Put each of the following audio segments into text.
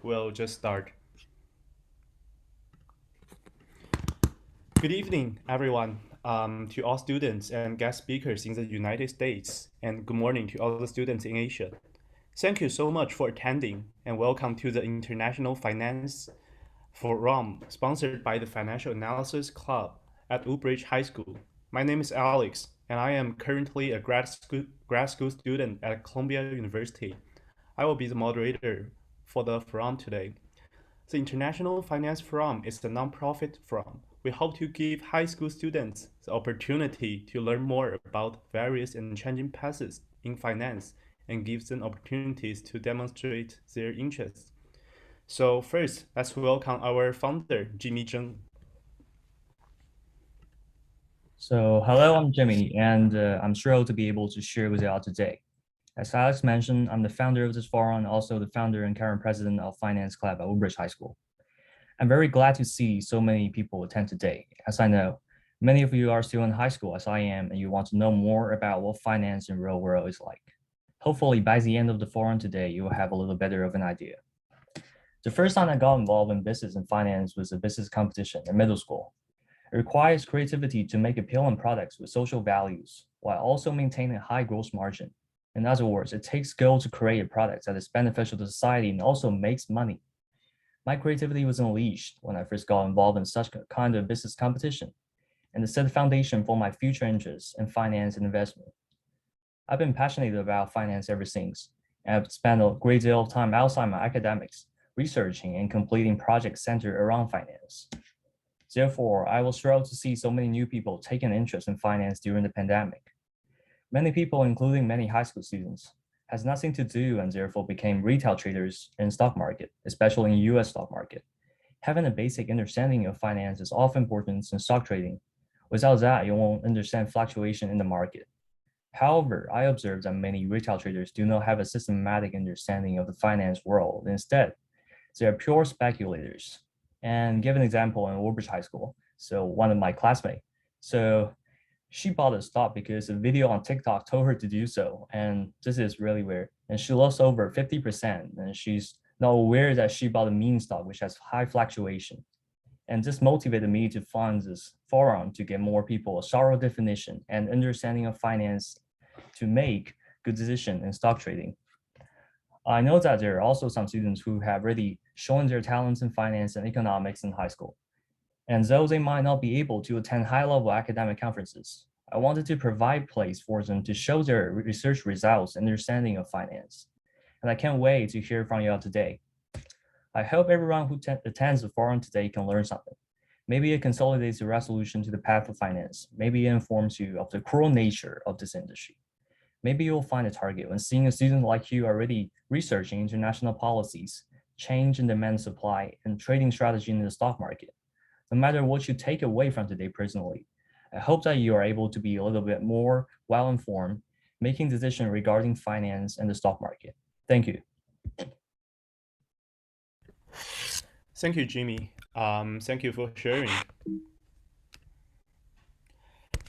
we'll just start. Good evening, everyone, to all students and guest speakers in the United States, and good morning to all the students in Asia. Thank you so much for attending, and welcome to the International Finance Forum, sponsored by the Financial Analysis Club at Woodbridge High School. My name is Alex, and I am currently a grad school student at Columbia University. I will be the moderator for the forum today. The International Finance Forum is a nonprofit forum. We hope to give high school students the opportunity to learn more about various and changing paths in finance and give them opportunities to demonstrate their interests. So first, let's welcome our founder, Jimmy Zheng. So, hello, I'm Jimmy, and I'm thrilled to be able to share with you all today. As Alex mentioned, I'm the founder of this forum and also the founder and current president of Finance Club at Woodbridge High School. I'm very glad to see so many people attend today, as I know many of you are still in high school as I am, and you want to know more about what finance in real world is like. Hopefully, by the end of the forum today, you will have a little better of an idea. The first time I got involved in business and finance was a business competition in middle school. It requires creativity to make appealing products with social values while also maintaining a high gross margin. In other words, it takes skill to create a product that is beneficial to society and also makes money. My creativity was unleashed when I first got involved in such a kind of business competition, and it set the foundation for my future interests in finance and investment. I've been passionate about finance ever since, and I've spent a great deal of time outside my academics, researching and completing projects centered around finance. Therefore, I was thrilled to see so many new people take an interest in finance during the pandemic. Many people, including many high school students, has nothing to do and therefore became retail traders in stock market, especially in US stock market. Having a basic understanding of finance is of importance in stock trading. Without that, you won't understand fluctuation in the market. However, I observed that many retail traders do not have a systematic understanding of the finance world. Instead, they are pure speculators. And give an example in Woodbridge High School. So one of my classmates, so she bought a stock because a video on TikTok told her to do so. And this is really weird. And she lost over 50%. And she's not aware that she bought a meme stock, which has high fluctuation. And this motivated me to fund this forum to get more people a thorough definition and understanding of finance to make good decisions in stock trading. I know that there are also some students who have really shown their talents in finance and economics in high school. And though they might not be able to attend high-level academic conferences, I wanted to provide place for them to show their research results and understanding of finance. And I can't wait to hear from you all today. I hope everyone who attends the forum today can learn something. Maybe it consolidates the resolution to the path of finance. Maybe it informs you of the cruel nature of this industry. Maybe you'll find a target when seeing a student like you already researching international policies, change in demand supply, and trading strategy in the stock market. No matter what you take away from today personally, I hope that you are able to be a little bit more well-informed, making decisions regarding finance and the stock market. Thank you. Thank you, Jimmy. Thank you for sharing.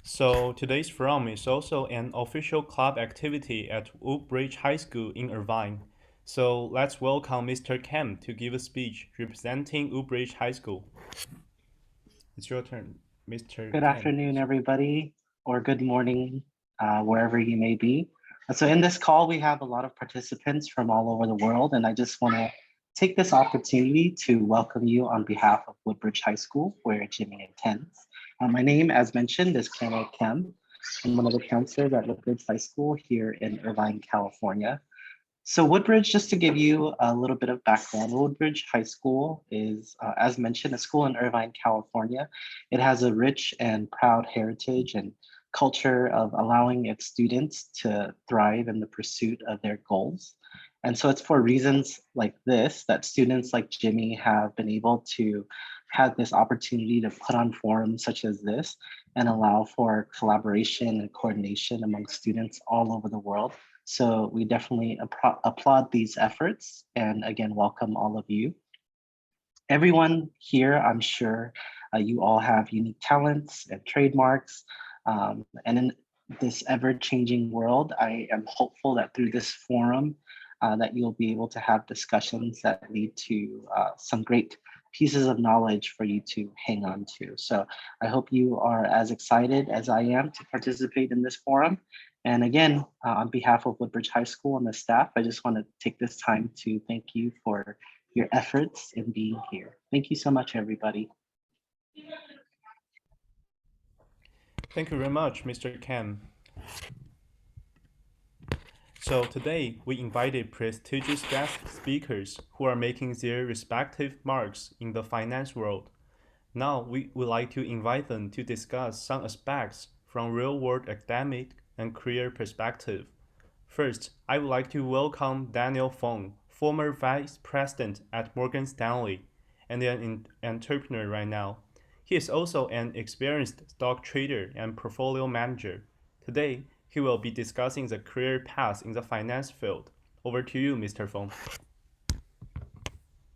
So today's forum is also an official club activity at Woodbridge High School in Irvine. So let's welcome Mr. Kemp to give a speech representing Woodbridge High School. It's your turn, Mr. Good Kemp. afternoon, everybody, or good morning, wherever you may be. So in this call, we have a lot of participants from all over the world, and I just want to take this opportunity to welcome you on behalf of Woodbridge High School, where Jimmy attends. My name, as mentioned, is Kenneth Kemp. I'm one of the counselors at Woodbridge High School here in Irvine, California. So Woodbridge, just to give you a little bit of background, Woodbridge High School is, as mentioned, a school in Irvine, California. It has a rich and proud heritage and culture of allowing its students to thrive in the pursuit of their goals. And so it's for reasons like this that students like Jimmy have been able to have this opportunity to put on forums such as this and allow for collaboration and coordination among students all over the world. So we definitely applaud these efforts and again, welcome all of you. Everyone here, I'm sure you all have unique talents and trademarks. And in this ever-changing world, I am hopeful that through this forum, that you'll be able to have discussions that lead to some great pieces of knowledge for you to hang on to. So I hope you are as excited as I am to participate in this forum. And again, on behalf of Woodbridge High School and the staff, I just want to take this time to thank you for your efforts in being here. Thank you so much, everybody. Thank you very much, Mr. Kem. So today we invited prestigious guest speakers who are making their respective marks in the finance world. Now we would like to invite them to discuss some aspects from real-world academic and career perspective. First, I would like to welcome Daniel Fong, former vice president at Morgan Stanley and an entrepreneur right now. He is also an experienced stock trader and portfolio manager. Today, he will be discussing the career path in the finance field. Over to you, Mr. Fong.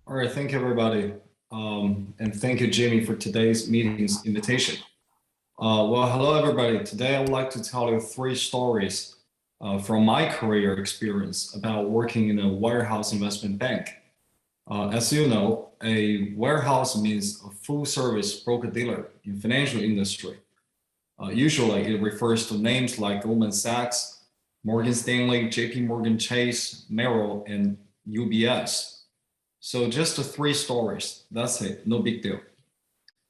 All right, thank you, everybody. And thank you, Jamie, for today's meeting's invitation. Well, hello, everybody. Today, I would like to tell you 3 stories from my career experience about working in a warehouse investment bank. As you know, a warehouse means a full-service broker-dealer in financial industry. Usually, it refers to names like Goldman Sachs, Morgan Stanley, JP Morgan Chase, Merrill, and UBS. So just the 3 stories, that's it, no big deal.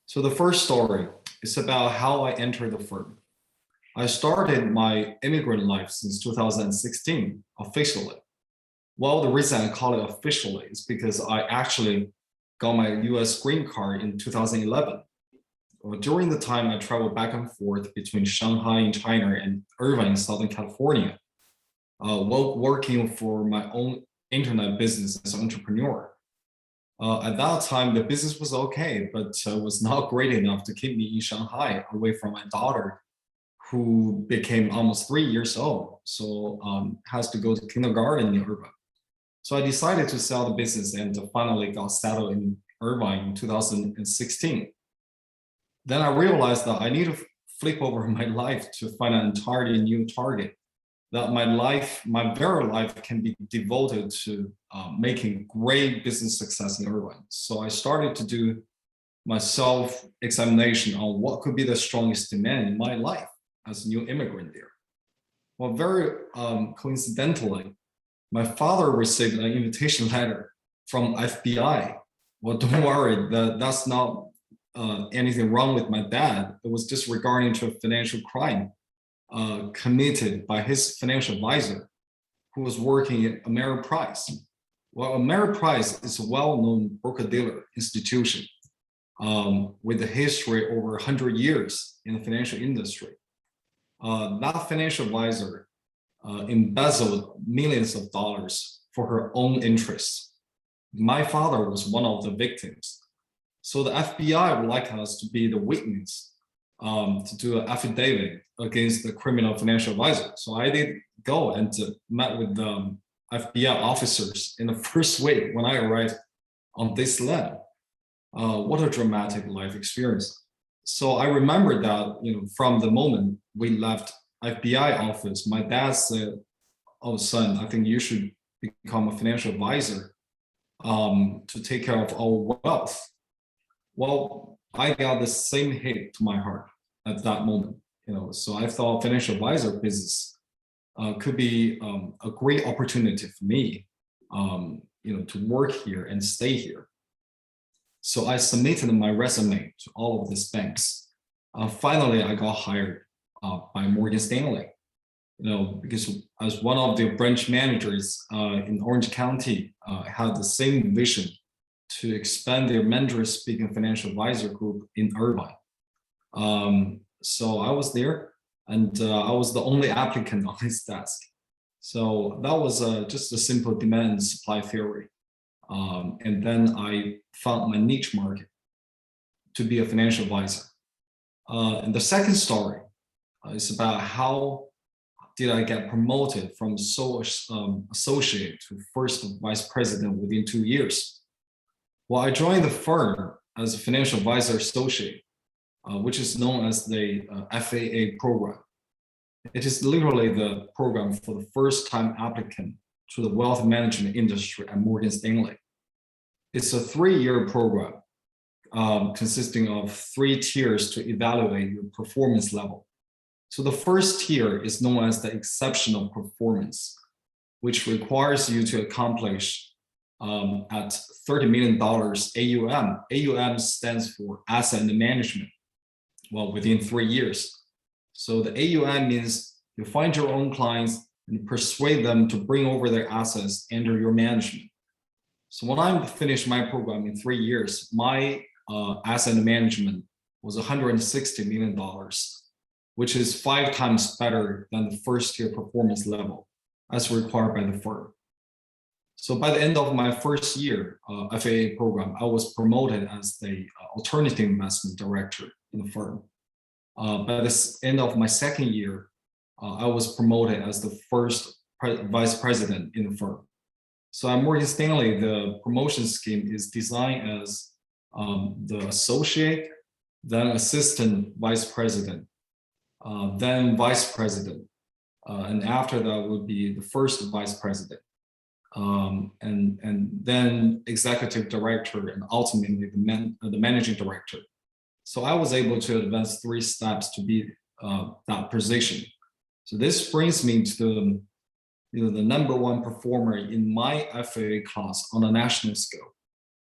So the first story is about how I entered the firm. I started my immigrant life since 2016, officially. Well, the reason I call it officially is because I actually got my US green card in 2011. During the time, I traveled back and forth between Shanghai in China and Irvine in Southern California, while working for my own internet business as an entrepreneur. At that time, the business was okay, but was not great enough to keep me in Shanghai away from my daughter, who became almost 3 years old, so has to go to kindergarten in Irvine. So I decided to sell the business and finally got settled in Irvine in 2016. Then I realized that I need to flip over my life to find an entirely new target, that my very life can be devoted to making great business success in Irvine. So I started to do my self-examination on what could be the strongest demand in my life as a new immigrant there. Well, very coincidentally, my father received an invitation letter from FBI. Well, don't worry, that's not anything wrong with my dad. It was just regarding to a financial crime committed by his financial advisor, who was working at Ameriprise. Well, Ameriprise is a well-known broker-dealer institution with a history over 100 years in the financial industry. That financial advisor embezzled millions of dollars for her own interests. My father was one of the victims. So the FBI would like us to be the witness to do an affidavit against the criminal financial advisor. So I did go and met with the FBI officers in the first week when I arrived on this land. What a dramatic life experience. So I remember that, from the moment we left FBI office, my dad said, "Oh, son, I think you should become a financial advisor to take care of our wealth." Well, I got the same hit to my heart at that moment. So I thought financial advisor business could be a great opportunity for me, to work here and stay here. So I submitted my resume to all of these banks. Finally, I got hired by Morgan Stanley, because as one of the branch managers in Orange County, had the same vision to expand their Mandarin-speaking financial advisor group in Irvine. So I was there, and I was the only applicant on his desk. So that was just a simple demand and supply theory. And then I found my niche market to be a financial advisor. And the second story is about how did I get promoted from associate to first vice president within 2 years. Well, I joined the firm as a financial advisor associate, which is known as the FAA program. It is literally the program for the first-time applicant to the wealth management industry at Morgan Stanley. It's a 3-year program consisting of 3 tiers to evaluate your performance level. So the first tier is known as the exceptional performance, which requires you to accomplish at $30 million AUM. AUM stands for asset under management, well, within 3 years. So the AUM means you find your own clients and persuade them to bring over their assets under your management. So when I finished my program in 3 years, my asset under management was $160 million, which is 5 times better than the first tier performance level as required by the firm. So by the end of my first year FAA program, I was promoted as the alternative investment director in the firm. By the end of my second year, I was promoted as the first vice president in the firm. So at Morgan Stanley, the promotion scheme is designed as the associate, then assistant vice president, then vice president, and after that would be the first vice president, and then executive director, and ultimately the managing director. So I was able to advance 3 steps to be that position. So this brings me to the #1 performer in my FAA class on a national scale.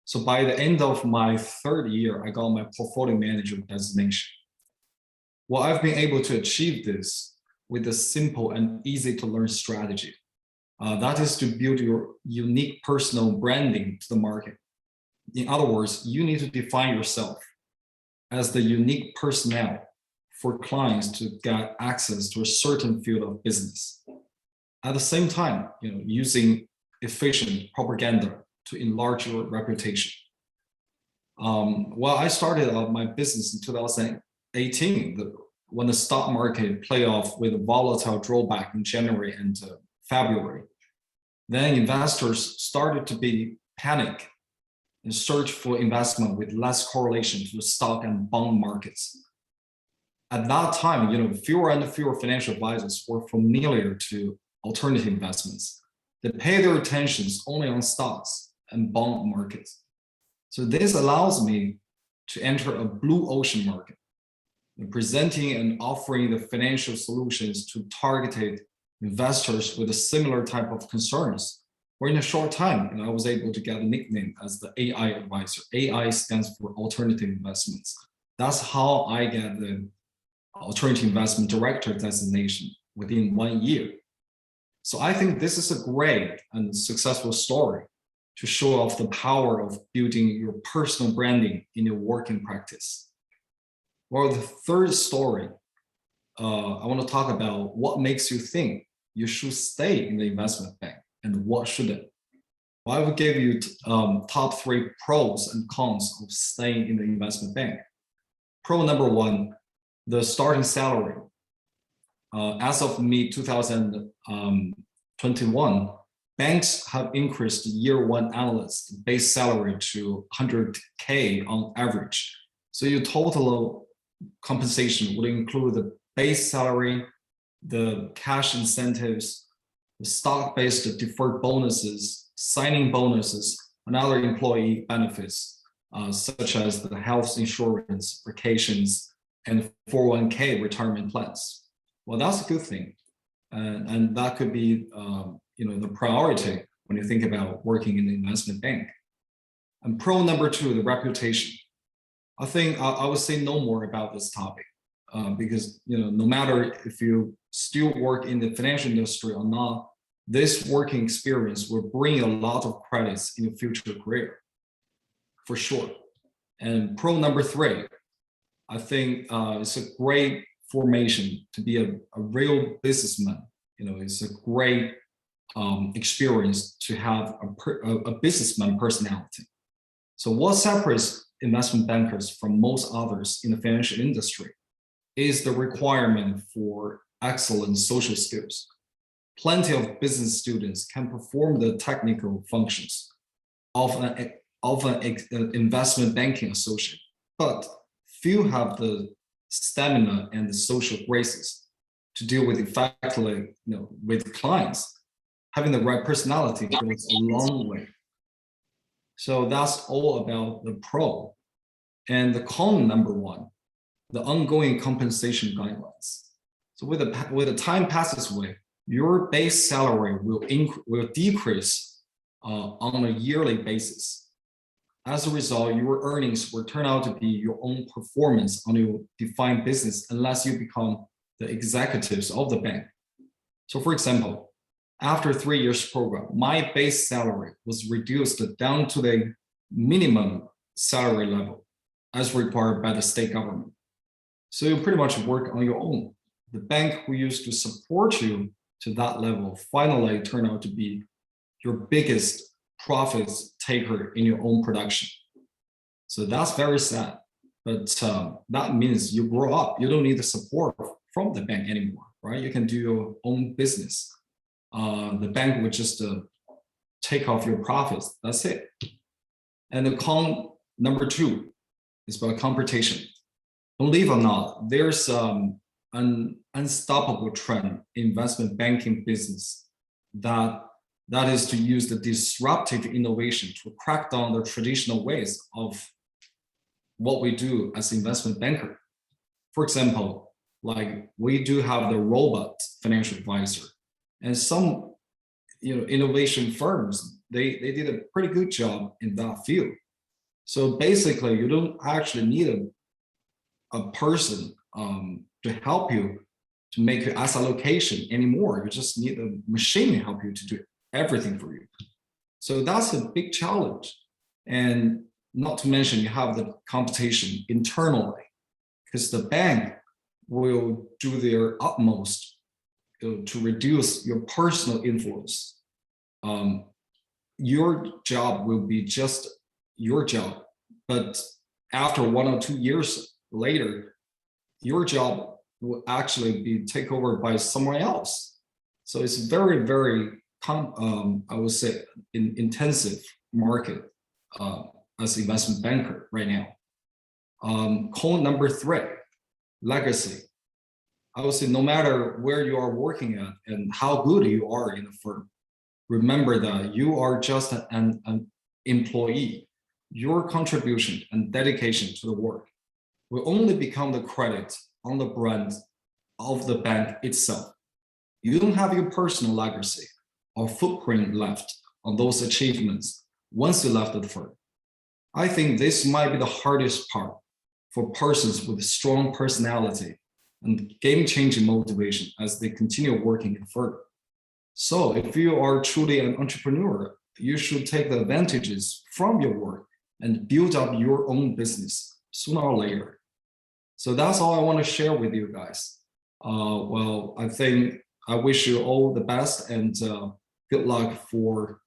So by the end of my 3rd year, I got my portfolio manager designation. Well, I've been able to achieve this with a simple and easy to learn strategy. That is to build your unique personal branding to the market. In other words, you need to define yourself as the unique personnel for clients to get access to a certain field of business. At the same time, using efficient propaganda to enlarge your reputation. Well, I started out my business in 2018, when the stock market played off with a volatile drawback in January and February. Then investors started to be panic and search for investment with less correlation to the stock and bond markets. At that time, fewer and fewer financial advisors were familiar to alternative investments. They pay their attentions only on stocks and bond markets. So this allows me to enter a blue ocean market, presenting and offering the financial solutions to targeted investors with a similar type of concerns. Or in a short time, I was able to get a nickname as the AI advisor. AI stands for alternative investments. That's how I get the alternative investment director designation within 1 year. So I think this is a great and successful story to show off the power of building your personal branding in your working practice. Well, the third story, I want to talk about what makes you think you should stay in the investment bank and what shouldn't. Well, I will give you top 3 pros and cons of staying in the investment bank. Pro #1, the starting salary. As of mid-2021, banks have increased year 1 analyst base salary to $100K on average. So your total compensation would include the base salary, the cash incentives, the stock-based deferred bonuses, signing bonuses, and other employee benefits, such as the health insurance, vacations, and 401K retirement plans. Well, that's a good thing. And that could be the priority when you think about working in the investment bank. And pro #2, the reputation. I think I would say no more about this topic because no matter if you still work in the financial industry or not, this working experience will bring a lot of credits in your future career, for sure. And pro #3, I think it's a great formation to be a real businessman. It's a great experience to have a businessman personality. So what separates investment bankers from most others in the financial industry is the requirement for excellent social skills. Plenty of business students can perform the technical functions of an investment banking associate, but few have the stamina and the social graces to deal with effectively with clients. having the right personality goes a long way. So that's all about the pro. And the con number one, the ongoing compensation guidelines. So with the time passes away, your base salary will decrease on a yearly basis. As a result, your earnings will turn out to be your own performance on your defined business unless you become the executives of the bank. So for example, after 3 years program, my base salary was reduced down to the minimum salary level as required by the state government. So you pretty much work on your own. The bank who used to support you to that level finally turned out to be your biggest profits taker in your own production. So that's very sad. But that means you grow up. You don't need the support from the bank anymore, right? You can do your own business. The bank would just take off your profits. That's it. And the con number two is about competition. Believe it or not, there's an unstoppable trend in investment banking business that is to use the disruptive innovation to crack down the traditional ways of what we do as investment banker. For example, like we do have the robot financial advisor, and some innovation firms, they did a pretty good job in that field. So basically, you don't actually need a person to help you to make your asset allocation anymore. You just need a machine to help you to do everything for you. So that's a big challenge. And not to mention you have the competition internally, because the bank will do their utmost to reduce your personal influence. Your job will be just your job, but after 1 or 2 years later, your job will actually be taken over by someone else. So it's very, very, I would say, intensive market as investment banker right now. Con number three, legacy. I would say no matter where you are working at and how good you are in the firm, remember that you are just an employee. Your contribution and dedication to the work will only become the credit on the brand of the bank itself. You don't have your personal legacy or footprint left on those achievements once you left the firm. I think this might be the hardest part for persons with strong personality and game-changing motivation as they continue working in the firm. So if you are truly an entrepreneur, you should take the advantages from your work and build up your own business sooner or later. So that's all I want to share with you guys. Well, I think I wish you all the best and good luck for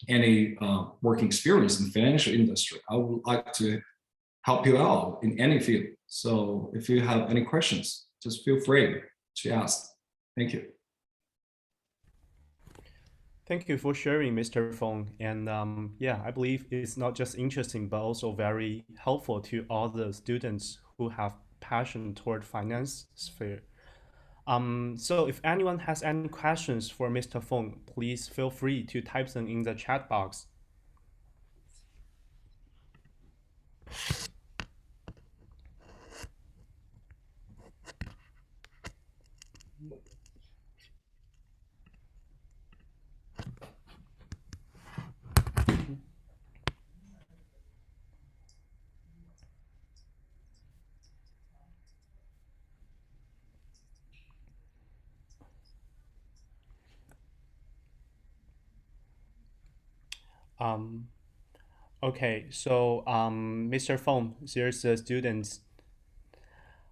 any working experience in the financial industry. I would like to help you out in any field. So if you have any questions, just feel free to ask. Thank you. Thank you for sharing, Mr. Feng. And yeah, I believe it's not just interesting, but also very helpful to all the students who have passion toward finance sphere. So if anyone has any questions for Mr. Feng, please feel free to type them in the chat box. Okay, so Mr. Feng, there's a student.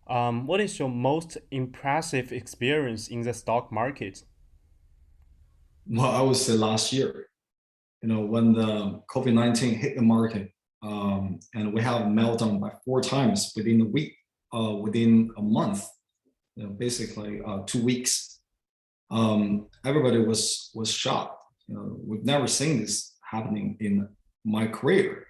What is your most impressive experience in the stock market? Well, I would say last year, when the COVID-19 hit the market, and we have a meltdown by 4 times within a week, within a month, basically 2 weeks. Everybody was shocked. We've never seen this happening in my career.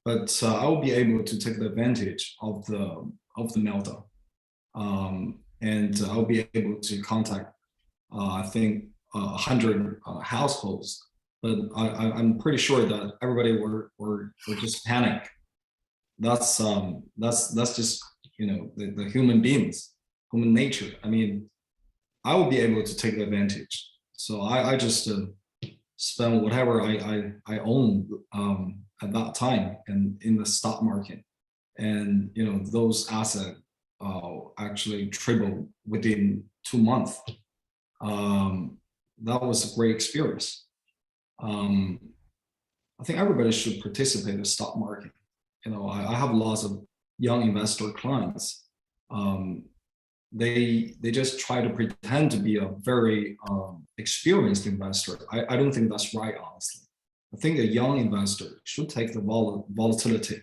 But I will be able to take the advantage of the meltdown, and I'll be able to contact I think 100 households. But I'm pretty sure that everybody were just panic. That's just the human beings, human nature. I mean, I will be able to take advantage. So I just spend whatever I own at that time and in the stock market, and those assets actually tripled within 2 months. That was a great experience. I think everybody should participate in the stock market. I have lots of young investor clients. They just try to pretend to be a very experienced investor. I don't think that's right, honestly. I think a young investor should take the volatility.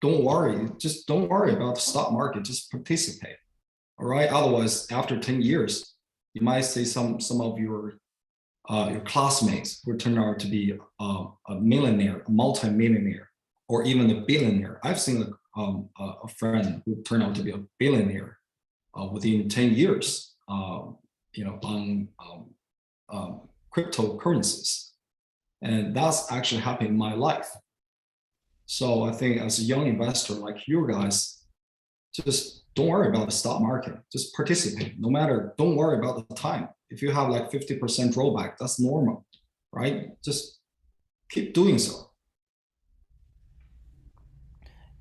Don't worry about the stock market. Just participate. All right. Otherwise, after 10 years, you might see some of your classmates who turn out to be a millionaire, a multi-millionaire, or even a billionaire. I've seen a friend who turned out to be a billionaire within 10 years, on cryptocurrencies. And that's actually happened in my life. So I think as a young investor like you guys, just don't worry about the stock market. Just participate. No matter, don't worry about the time. If you have like 50% rollback, that's normal, right? Just keep doing so.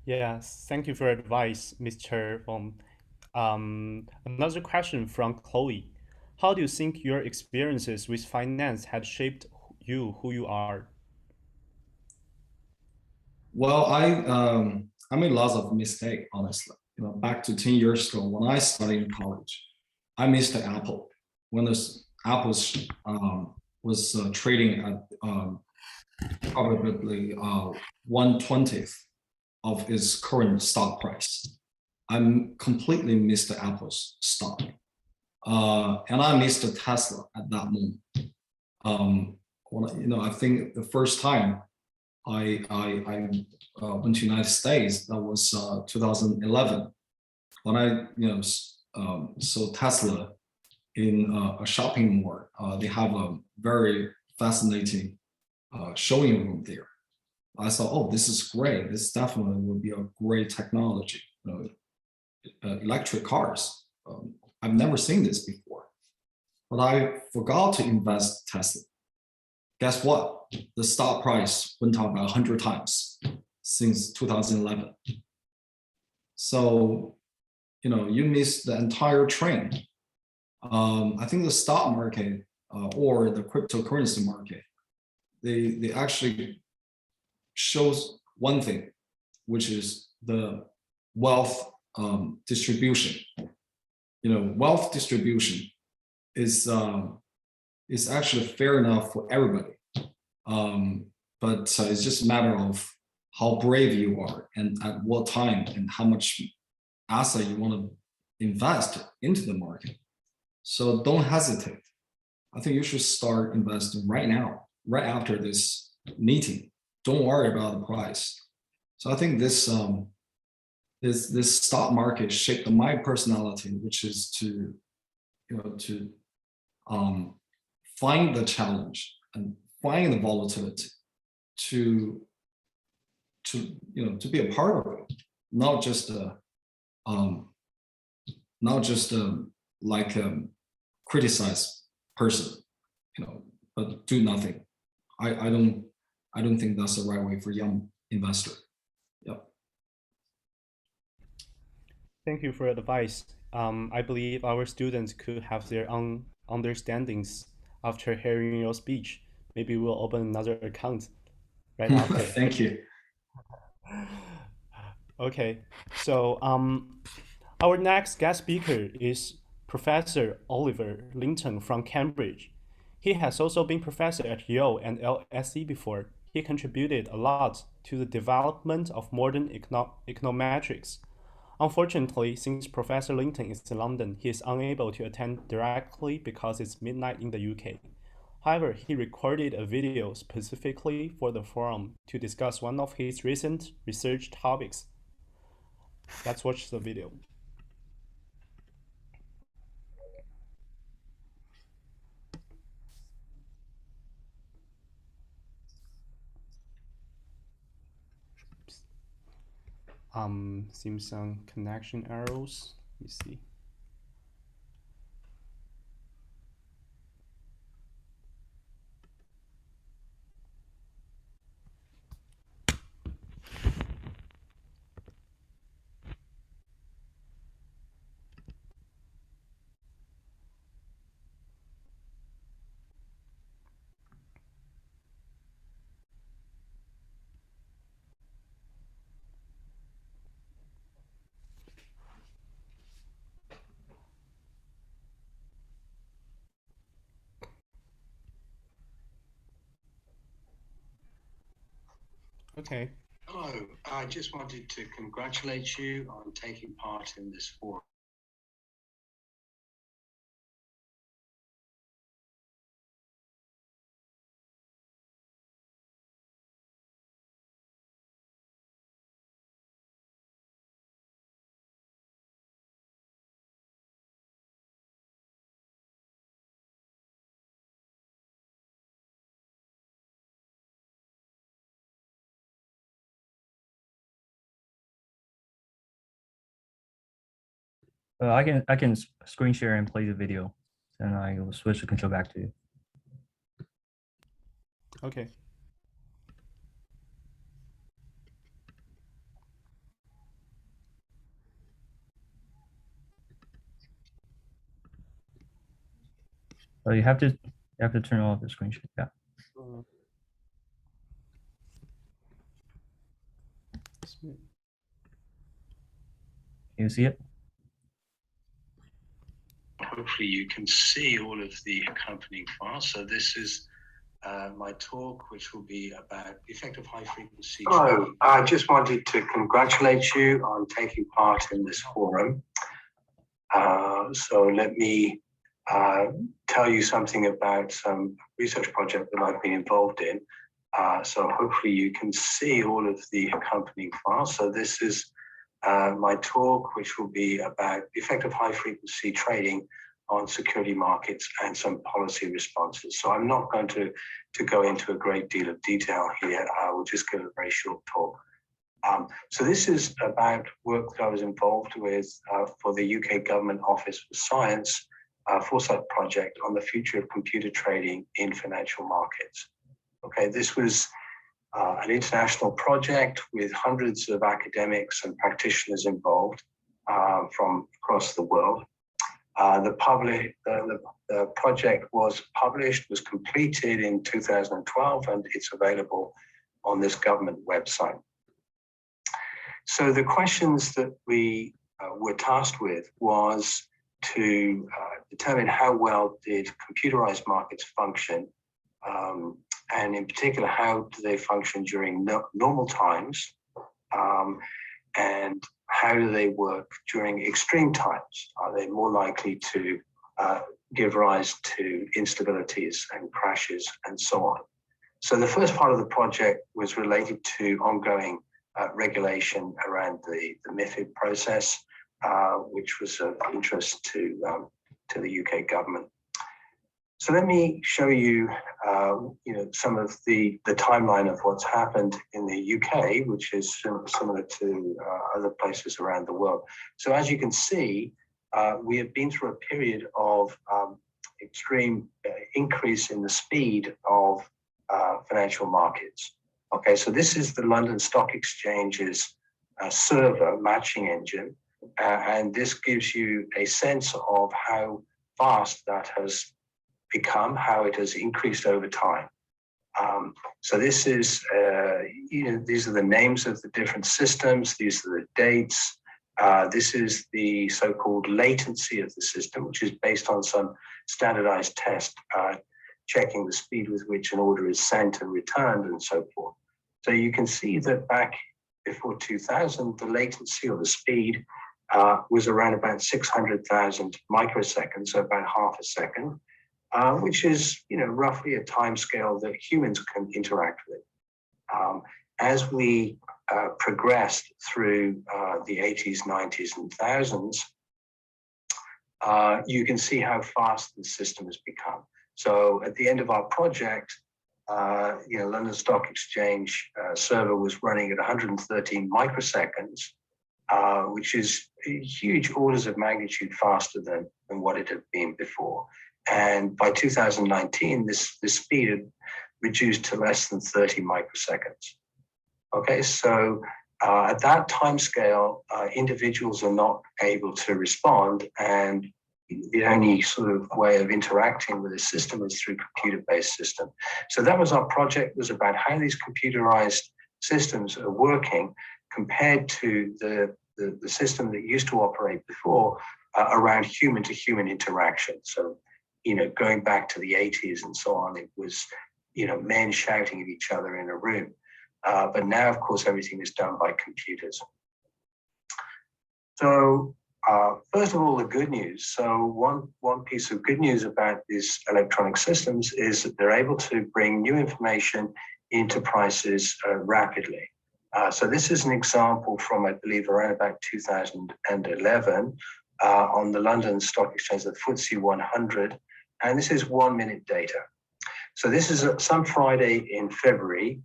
Yes, thank you for your advice, Mr. Fong. Another question from Chloe. How do you think your experiences with finance had shaped you, who you are? Well, I made lots of mistakes, honestly. Back to 10 years ago when I studied in college, I missed the Apple when this Apple was trading at probably 1/20th of its current stock price. I completely missed the Apple's stock, and I missed the Tesla at that moment. I think the first time I went to United States, that was 2011, when I saw Tesla in a shopping mall. They have a very fascinating showing room there. I thought, oh, this is great. This definitely would be a great technology. Electric cars. I've never seen this before, but I forgot to invest Tesla. Guess what? The stock price went up by 100 times since 2011. So, you miss the entire trend. I think the stock market or the cryptocurrency market, they actually shows one thing, which is the wealth distribution. Wealth distribution is actually fair enough for everybody, but it's just a matter of how brave you are and at what time and how much asset you want to invest into the market. So don't hesitate. I think you should start investing right now, right after this meeting. Don't worry about the price. So I think this stock market shaped my personality, which is to find the challenge and find the volatility, to be a part of it, not just like a criticize person, but do nothing. I don't think that's the right way for young investor. Yep. Thank you for your advice. I believe our students could have their own understandings after hearing your speech. Maybe we'll open another account right after. Thank you. Okay, so our next guest speaker is Professor Oliver Linton from Cambridge. He has also been professor at Yale and LSE before. He contributed a lot to the development of modern econometrics. Unfortunately, since Professor Linton is in London, he is unable to attend directly because it's midnight in the UK. However, he recorded a video specifically for the forum to discuss one of his recent research topics. Let's watch the video. Seems some connection errors. Let me see. Okay. Hello, I just wanted to congratulate you on taking part in this forum. I can screen share and play the video, and I will switch the control back to you. Okay. So you have to turn off the screen share. Yeah. Can you see it? Hopefully you can see all of the accompanying files. So this is my talk, which will be about effective high frequency. Hello, I just wanted to congratulate you on taking part in this forum. So let me tell you something about some research project that I've been involved in. So hopefully you can see all of the accompanying files. So this is my talk, which will be about effective high frequency trading on security markets and some policy responses. So I'm not going to go into a great deal of detail here. I will just give a very short talk. So this is about work that I was involved with for the UK Government Office for Science Foresight project on the future of computer trading in financial markets. Okay, this was an international project with hundreds of academics and practitioners involved from across the world. The project was completed in 2012, and it's available on this government website. So the questions that we were tasked with was to determine how well did computerized markets function, and in particular, how do they function during normal times, and how do they work during extreme times? Are they more likely to give rise to instabilities and crashes and so on? So the first part of the project was related to ongoing regulation around the MiFID process, which was of interest to the UK government. So let me show you, some of the timeline of what's happened in the UK, which is similar to other places around the world. So as you can see, we have been through a period of extreme increase in the speed of financial markets. Okay, so this is the London Stock Exchange's server matching engine, and this gives you a sense of how fast that has become, how it has increased over time. So this is, these are the names of the different systems. These are the dates. This is the so-called latency of the system, which is based on some standardized test, checking the speed with which an order is sent and returned and so forth. So you can see that back before 2000, the latency or the speed was around about 600,000 microseconds, so about half a second. Which is, roughly a time scale that humans can interact with. As we progressed through the 80s, 90s, and thousands, you can see how fast the system has become. So at the end of our project, London Stock Exchange server was running at 113 microseconds, which is huge orders of magnitude faster than what it had been before. And by 2019, this speed had reduced to less than 30 microseconds. Okay, so at that time scale, individuals are not able to respond, and the only sort of way of interacting with the system is through computer-based system. So that was our project, was about how these computerized systems are working compared to the system that used to operate before around human-to-human interaction. So, going back to the 80s and so on, it was, men shouting at each other in a room. But now, of course, everything is done by computers. So first of all, the good news. So one piece of good news about these electronic systems is that they're able to bring new information into prices rapidly. So this is an example from, I believe, around about 2011 on the London Stock Exchange, the FTSE 100. And this is 1 minute data. So this is some Friday in February,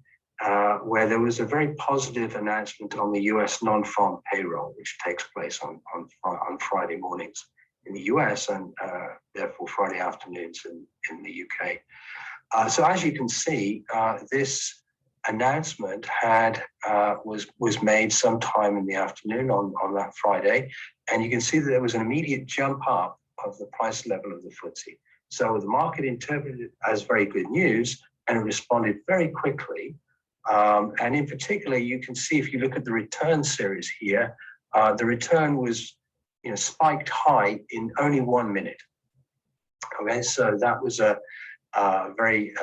where there was a very positive announcement on the US non-farm payroll, which takes place on Friday mornings in the US and therefore Friday afternoons in the UK. So as you can see, this announcement was made sometime in the afternoon on that Friday, and you can see that there was an immediate jump up of the price level of the FTSE. So the market interpreted it as very good news and responded very quickly. And in particular, you can see if you look at the return series here, the return was spiked high in only 1 minute. Okay, so that was a very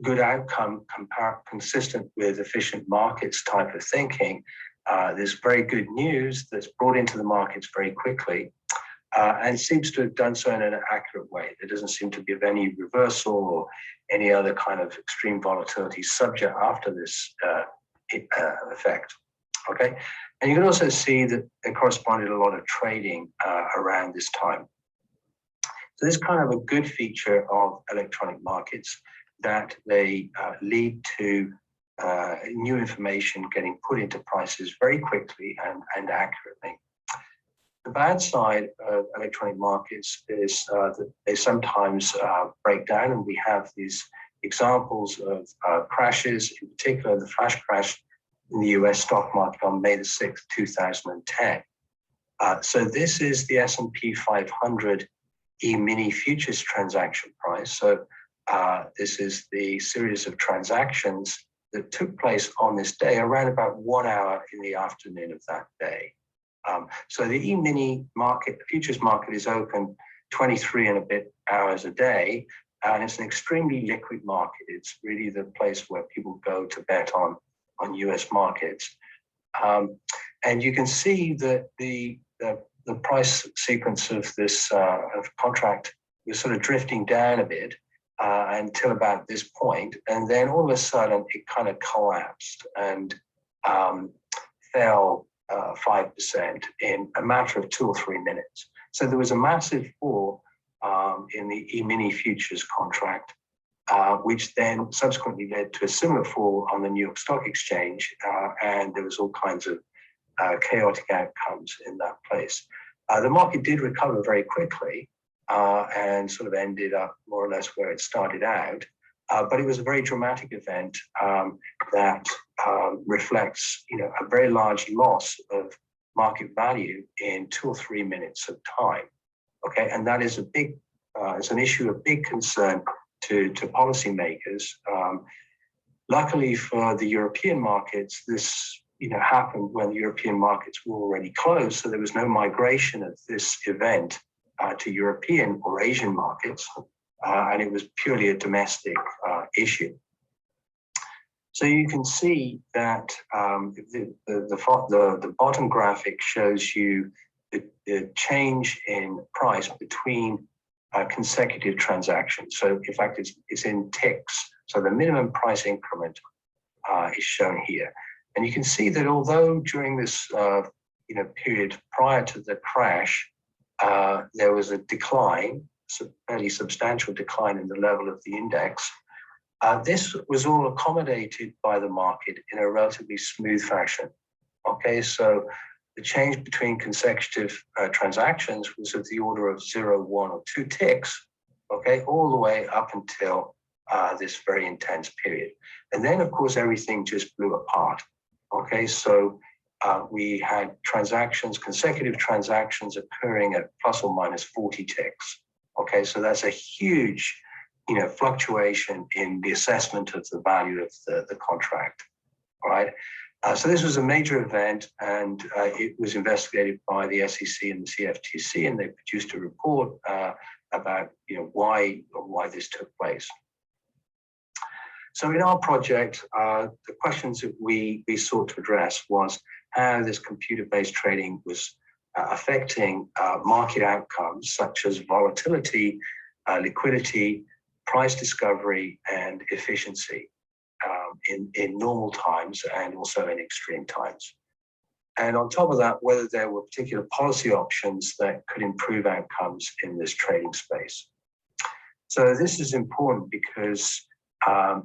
good outcome consistent with efficient markets type of thinking. There's very good news that's brought into the markets very quickly and seems to have done so in an accurate way. There doesn't seem to be of any reversal or any other kind of extreme volatility subject after this effect. Okay, and you can also see that there corresponded a lot of trading around this time. So this is kind of a good feature of electronic markets, that they lead to new information getting put into prices very quickly and accurately. The bad side of electronic markets is that they sometimes break down, and we have these examples of crashes, in particular the flash crash in the US stock market on May the 6th, 2010. So this is the S&P 500 E-mini futures transaction price. So this is the series of transactions that took place on this day around about 1 hour in the afternoon of that day. So the E-mini market, the futures market, is open 23 and a bit hours a day, and it's an extremely liquid market. It's really the place where people go to bet on US markets. And you can see that the price sequence of this contract was sort of drifting down a bit until about this point, and then all of a sudden it kind of collapsed and fell 5% in a matter of 2 or 3 minutes. So there was a massive fall in the E-mini futures contract, which then subsequently led to a similar fall on the New York Stock Exchange, and there was all kinds of chaotic outcomes in that place. The market did recover very quickly and sort of ended up more or less where it started out. But it was a very dramatic event that reflects, a very large loss of market value in 2 or 3 minutes of time. Okay, and that is it's an issue of big concern to policymakers. Luckily for the European markets, this happened when the European markets were already closed, so there was no migration of this event to European or Asian markets. And it was purely a domestic issue. So you can see that the bottom graphic shows you the change in price between consecutive transactions. So in fact, it's in ticks. So the minimum price increment is shown here. And you can see that although during this period prior to the crash, there was a decline, a fairly substantial decline in the level of the index. This was all accommodated by the market in a relatively smooth fashion. Okay, so the change between consecutive transactions was of the order of 0, 1, or 2 ticks, okay, all the way up until this very intense period. And then, of course, everything just blew apart, okay? So we had transactions, consecutive transactions occurring at plus or minus 40 ticks, okay? So that's a huge, fluctuation in the assessment of the value of the contract, all right? So this was a major event, and it was investigated by the SEC and the CFTC, and they produced a report about why this took place. So in our project, the questions that we sought to address was how this computer-based trading was affecting market outcomes such as volatility, liquidity, price discovery, and efficiency. In normal times and also in extreme times. And on top of that, whether there were particular policy options that could improve outcomes in this trading space. So this is important because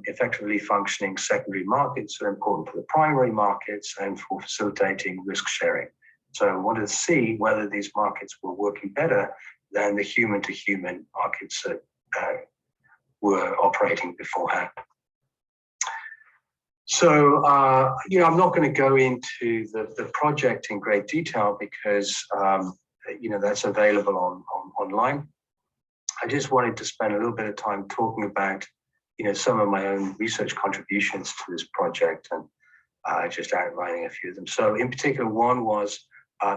effectively functioning secondary markets are important for the primary markets and for facilitating risk sharing. So I wanted to see whether these markets were working better than the human-to-human markets that were operating beforehand. So, I'm not going to go into the project in great detail because, that's available online. I just wanted to spend a little bit of time talking about, some of my own research contributions to this project and just outlining a few of them. So in particular, one was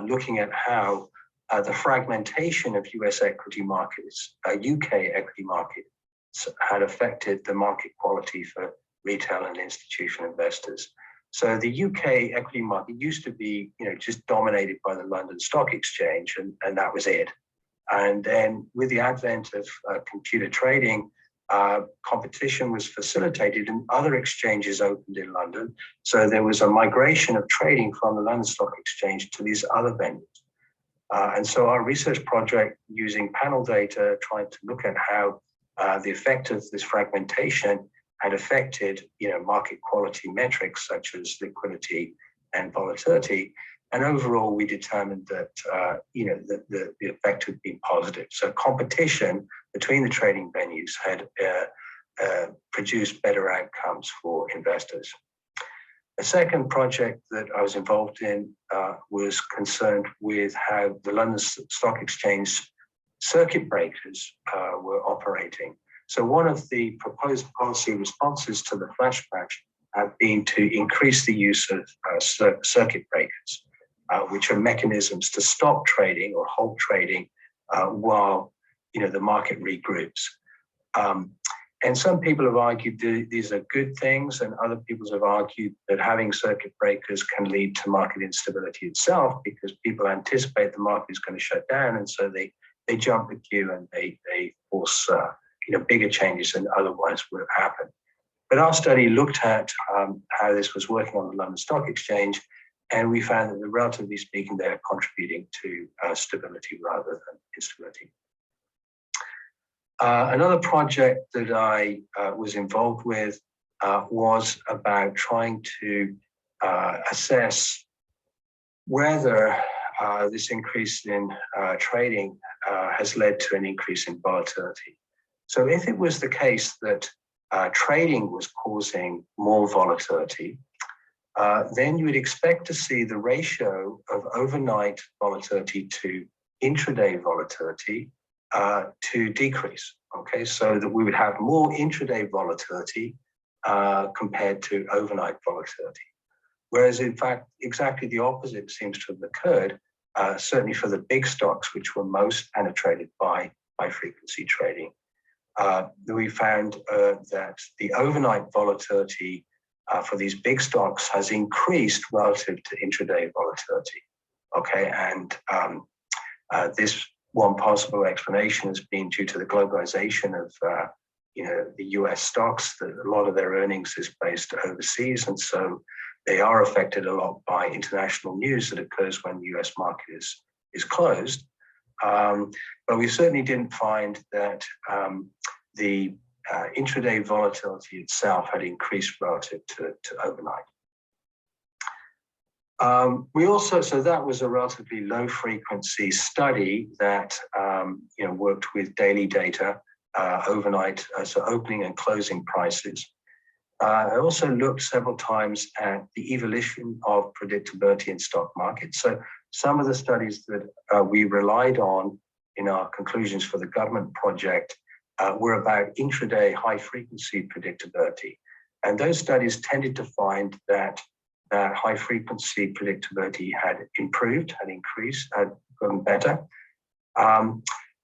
looking at how the fragmentation of US equity markets, UK equity markets, had affected the market quality for retail and institutional investors. So the UK equity market used to be, just dominated by the London Stock Exchange, and that was it. And then with the advent of computer trading, competition was facilitated and other exchanges opened in London. So there was a migration of trading from the London Stock Exchange to these other venues. And so our research project, using panel data, tried to look at how the effect of this fragmentation had affected, market quality metrics such as liquidity and volatility. And overall, we determined that, the effect had been positive. So competition between the trading venues had produced better outcomes for investors. A second project that I was involved in was concerned with how the London Stock Exchange circuit breakers were operating. So one of the proposed policy responses to the flash crash have been to increase the use of circuit breakers, which are mechanisms to stop trading or halt trading while the market regroups. And some people have argued that these are good things, and other people have argued that having circuit breakers can lead to market instability itself because people anticipate the market is going to shut down, and so they jump the queue and they force bigger changes than otherwise would have happened. But our study looked at how this was working on the London Stock Exchange, and we found that, relatively speaking, they are contributing to stability rather than instability. Another project that I was involved with was about trying to assess whether this increase in trading has led to an increase in volatility. So if it was the case that trading was causing more volatility, then you would expect to see the ratio of overnight volatility to intraday volatility to decrease, okay? So that we would have more intraday volatility compared to overnight volatility. Whereas in fact, exactly the opposite seems to have occurred, certainly for the big stocks, which were most penetrated by high frequency trading. We found that the overnight volatility for these big stocks has increased relative to intraday volatility, okay? And this one possible explanation has been due to the globalization of the US stocks, that a lot of their earnings is based overseas, and so they are affected a lot by international news that occurs when the US market is closed. But we certainly didn't find that the intraday volatility itself had increased relative to overnight. We also, so that was a relatively low frequency study that worked with daily data, overnight, so opening and closing prices. I also looked several times at the evolution of predictability in stock markets. So some of the studies that we relied on in our conclusions for the government project were about intraday high frequency predictability. And those studies tended to find that high frequency predictability had improved, had increased, had gotten better.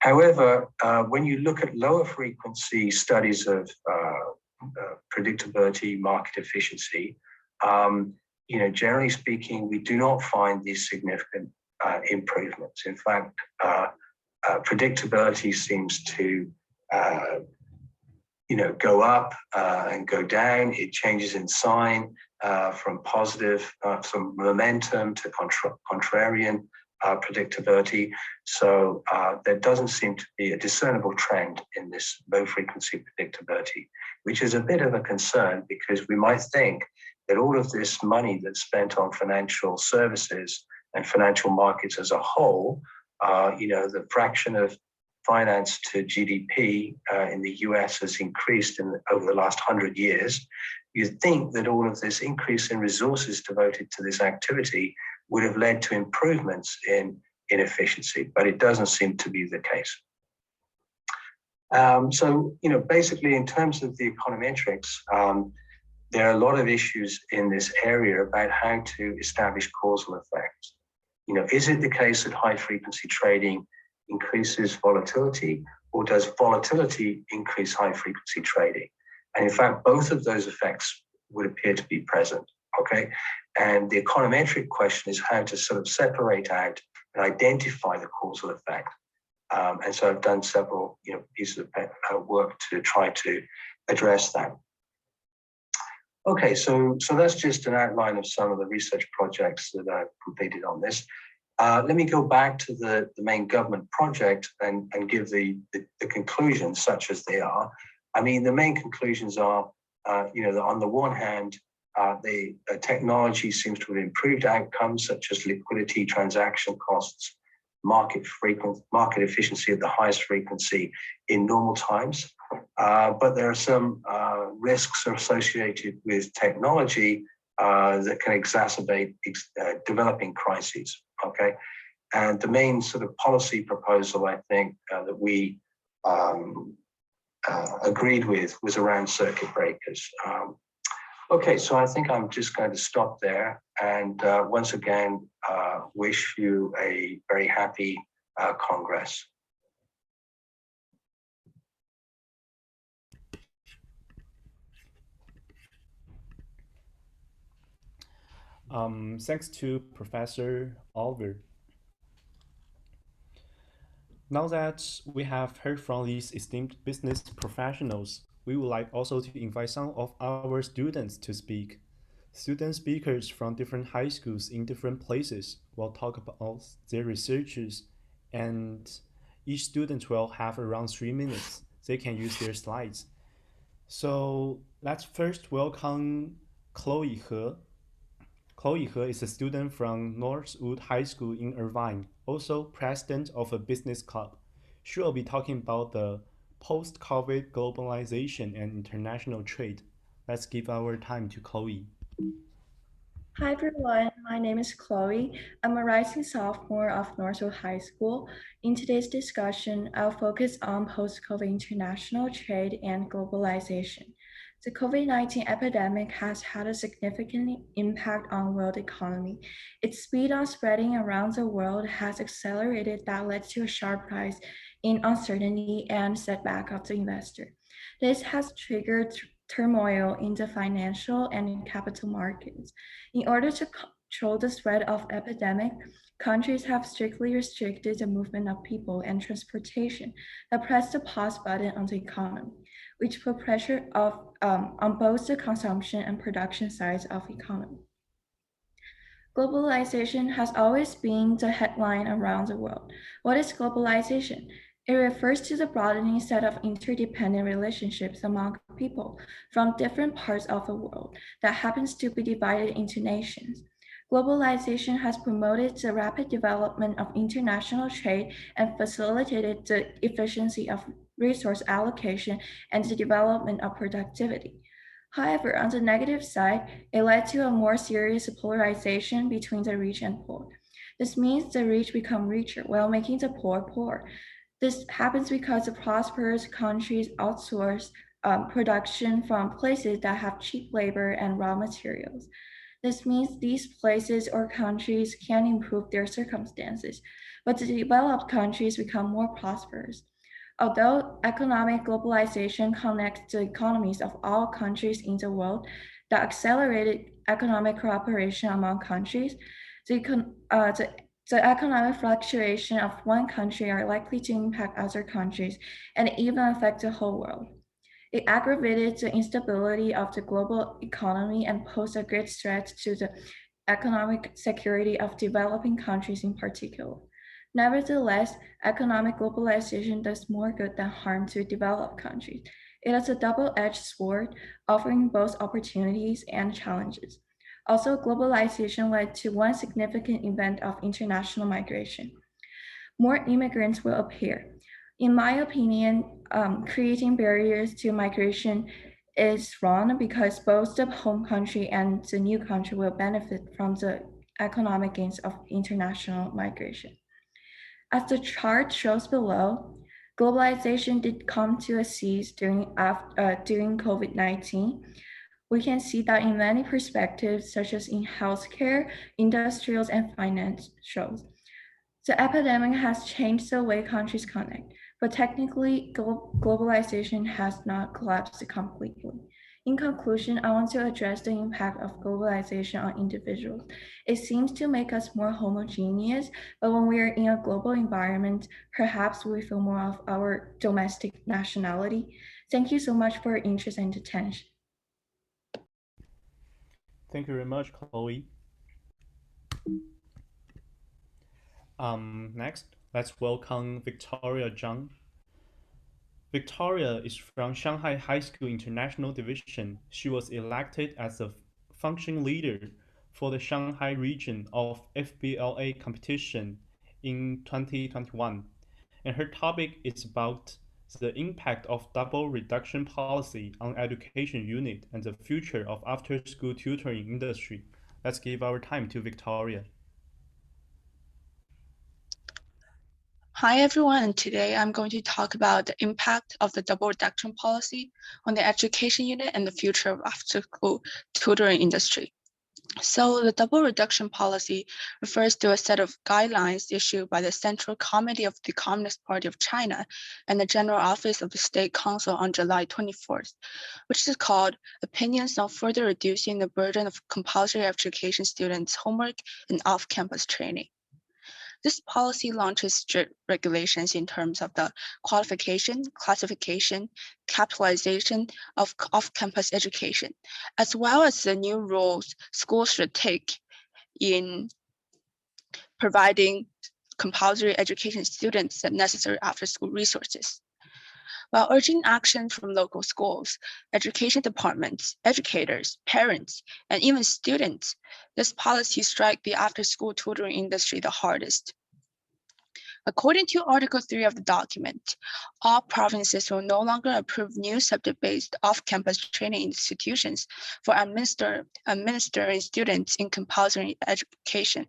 However, when you look at lower frequency studies of predictability, market efficiency, generally speaking, we do not find these significant improvements. In fact, predictability seems to go up and go down. It changes in sign from positive, from momentum to contrarian predictability. So there doesn't seem to be a discernible trend in this low frequency predictability, which is a bit of a concern because we might think that all of this money that's spent on financial services and financial markets as a whole, the fraction of finance to GDP in the US has increased over the last 100 years. You'd think that all of this increase in resources devoted to this activity would have led to improvements in efficiency, but it doesn't seem to be the case. So, basically in terms of the econometrics, there are a lot of issues in this area about how to establish causal effects. Is it the case that high frequency trading increases volatility, or does volatility increase high frequency trading? And in fact, both of those effects would appear to be present, okay? And the econometric question is how to sort of separate out and identify the causal effect. And so I've done several pieces of work to try to address that. Okay, so that's just an outline of some of the research projects that I've completed on this. Let me go back to the main government project and give the conclusions such as they are. I mean, the main conclusions are, that on the one hand, the technology seems to have improved outcomes such as liquidity, transaction costs, market efficiency at the highest frequency in normal times. But there are some risks associated with technology that can exacerbate developing crises. Okay, and the main sort of policy proposal I think that we agreed with was around circuit breakers. Okay, so I think I'm just going to stop there and once again wish you a very happy Congress. Thanks to Professor Oliver. Now that we have heard from these esteemed business professionals, we would like also to invite some of our students to speak. Student speakers from different high schools in different places will talk about their researches, and each student will have around 3 minutes. They can use their slides. So let's first welcome Chloe He. Chloe He is a student from Northwood High School in Irvine, also president of a business club. She will be talking about the post-COVID globalization and international trade. Let's give our time to Chloe. Hi everyone, my name is Chloe. I'm a rising sophomore of Northwood High School. In today's discussion, I'll focus on post-COVID international trade and globalization. The COVID-19 epidemic has had a significant impact on world economy. Its speed on spreading around the world has accelerated that led to a sharp rise in uncertainty and setback of the investor. This has triggered turmoil in the financial and capital markets. In order to control the spread of epidemic, countries have strictly restricted the movement of people and transportation that pressed the pause button on the economy, which put pressure on both the consumption and production sides of the economy. Globalization has always been the headline around the world. What is globalization? It refers to the broadening set of interdependent relationships among people from different parts of the world that happens to be divided into nations. Globalization has promoted the rapid development of international trade and facilitated the efficiency of resource allocation and the development of productivity. However, on the negative side, it led to a more serious polarization between the rich and poor. This means the rich become richer while making the poor poor. This happens because the prosperous countries outsource production from places that have cheap labor and raw materials. This means these places or countries can improve their circumstances, but the developed countries become more prosperous. Although economic globalization connects the economies of all countries in the world, the accelerated economic cooperation among countries, the, econ- uh, the, the economic fluctuation of one country are likely to impact other countries and even affect the whole world. It aggravated the instability of the global economy and posed a great threat to the economic security of developing countries in particular. Nevertheless, economic globalization does more good than harm to developed countries. It is a double-edged sword, offering both opportunities and challenges. Also, globalization led to one significant event of international migration. More immigrants will appear. In my opinion, creating barriers to migration is wrong because both the home country and the new country will benefit from the economic gains of international migration. As the chart shows below, globalization did come to a cease during COVID-19. We can see that in many perspectives, such as in healthcare, industrials, and financials. The epidemic has changed the way countries connect, but technically, globalization has not collapsed completely. In conclusion, I want to address the impact of globalization on individuals. It seems to make us more homogeneous, but when we are in a global environment, perhaps we feel more of our domestic nationality. Thank you so much for your interest and attention. Thank you very much, Chloe. Next, let's welcome Victoria Zhang. Victoria is from Shanghai High School International Division. She was elected as a function leader for the Shanghai region of FBLA competition in 2021. And her topic is about the impact of double reduction policy on education unit and the future of after-school tutoring industry. Let's give our time to Victoria. Hi everyone, and today I'm going to talk about the impact of the double reduction policy on the education unit and the future of after-school tutoring industry. So the double reduction policy refers to a set of guidelines issued by the Central Committee of the Communist Party of China and the General Office of the State Council on July 24th, which is called Opinions on Further Reducing the Burden of Compulsory Education Students' Homework and Off-Campus Training. This policy launches strict regulations in terms of the qualification, classification, capitalization of off-campus education, as well as the new roles schools should take in providing compulsory education students the necessary after-school resources. While urging action from local schools, education departments, educators, parents, and even students, this policy strikes the after-school tutoring industry the hardest. According to Article 3 of the document, all provinces will no longer approve new subject-based off-campus training institutions for administering students in compulsory education.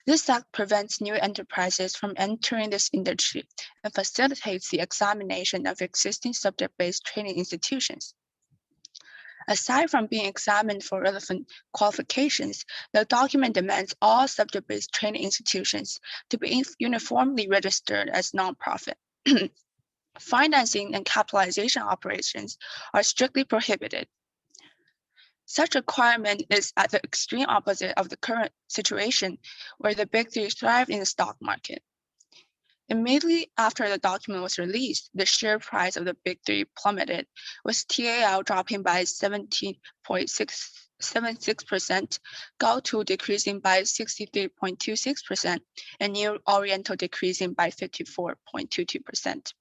This act prevents new enterprises from entering this industry and facilitates the examination of existing subject-based training institutions. Aside from being examined for relevant qualifications, the document demands all subject-based training institutions to be uniformly registered as nonprofit. Financing and capitalization operations are strictly prohibited. Such requirement is at the extreme opposite of the current situation where the big three thrive in the stock market. Immediately after the document was released, the share price of the big three plummeted, with TAL dropping by 17.76%, Gaotu decreasing by 63.26%, and New Oriental decreasing by 54.22%.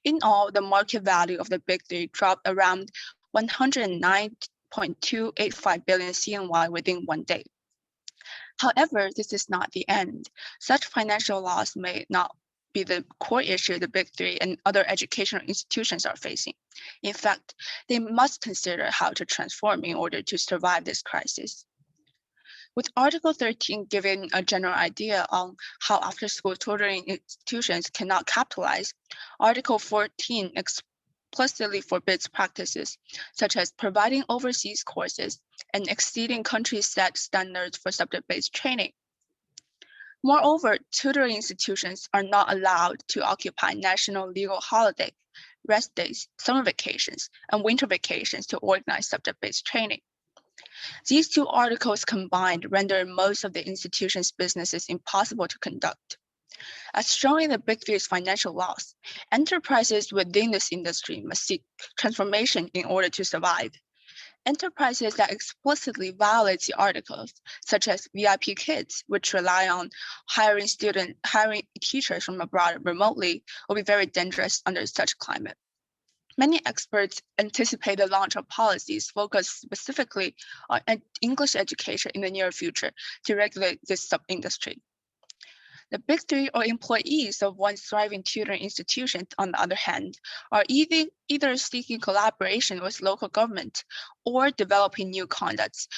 In all, the market value of the big three dropped around 109.285 billion CNY within one day. However, this is not the end. Such financial loss may not be the core issue the Big Three and other educational institutions are facing. In fact, they must consider how to transform in order to survive this crisis. With Article 13 giving a general idea on how after-school tutoring institutions cannot capitalize, Article 14 explicitly forbids practices such as providing overseas courses and exceeding country-set standards for subject-based training. Moreover, tutoring institutions are not allowed to occupy national legal holiday, rest days, summer vacations, and winter vacations to organize subject-based training. These two articles combined render most of the institution's businesses impossible to conduct. As shown in the Big Three's financial loss, enterprises within this industry must seek transformation in order to survive. Enterprises that explicitly violate the articles, such as VIP Kids, which rely on hiring teachers from abroad remotely, will be very dangerous under such climate. Many experts anticipate the launch of policies focused specifically on English education in the near future to regulate this sub-industry. The Big Three or employees of once thriving tutoring institutions, on the other hand, are either seeking collaboration with local government or developing new products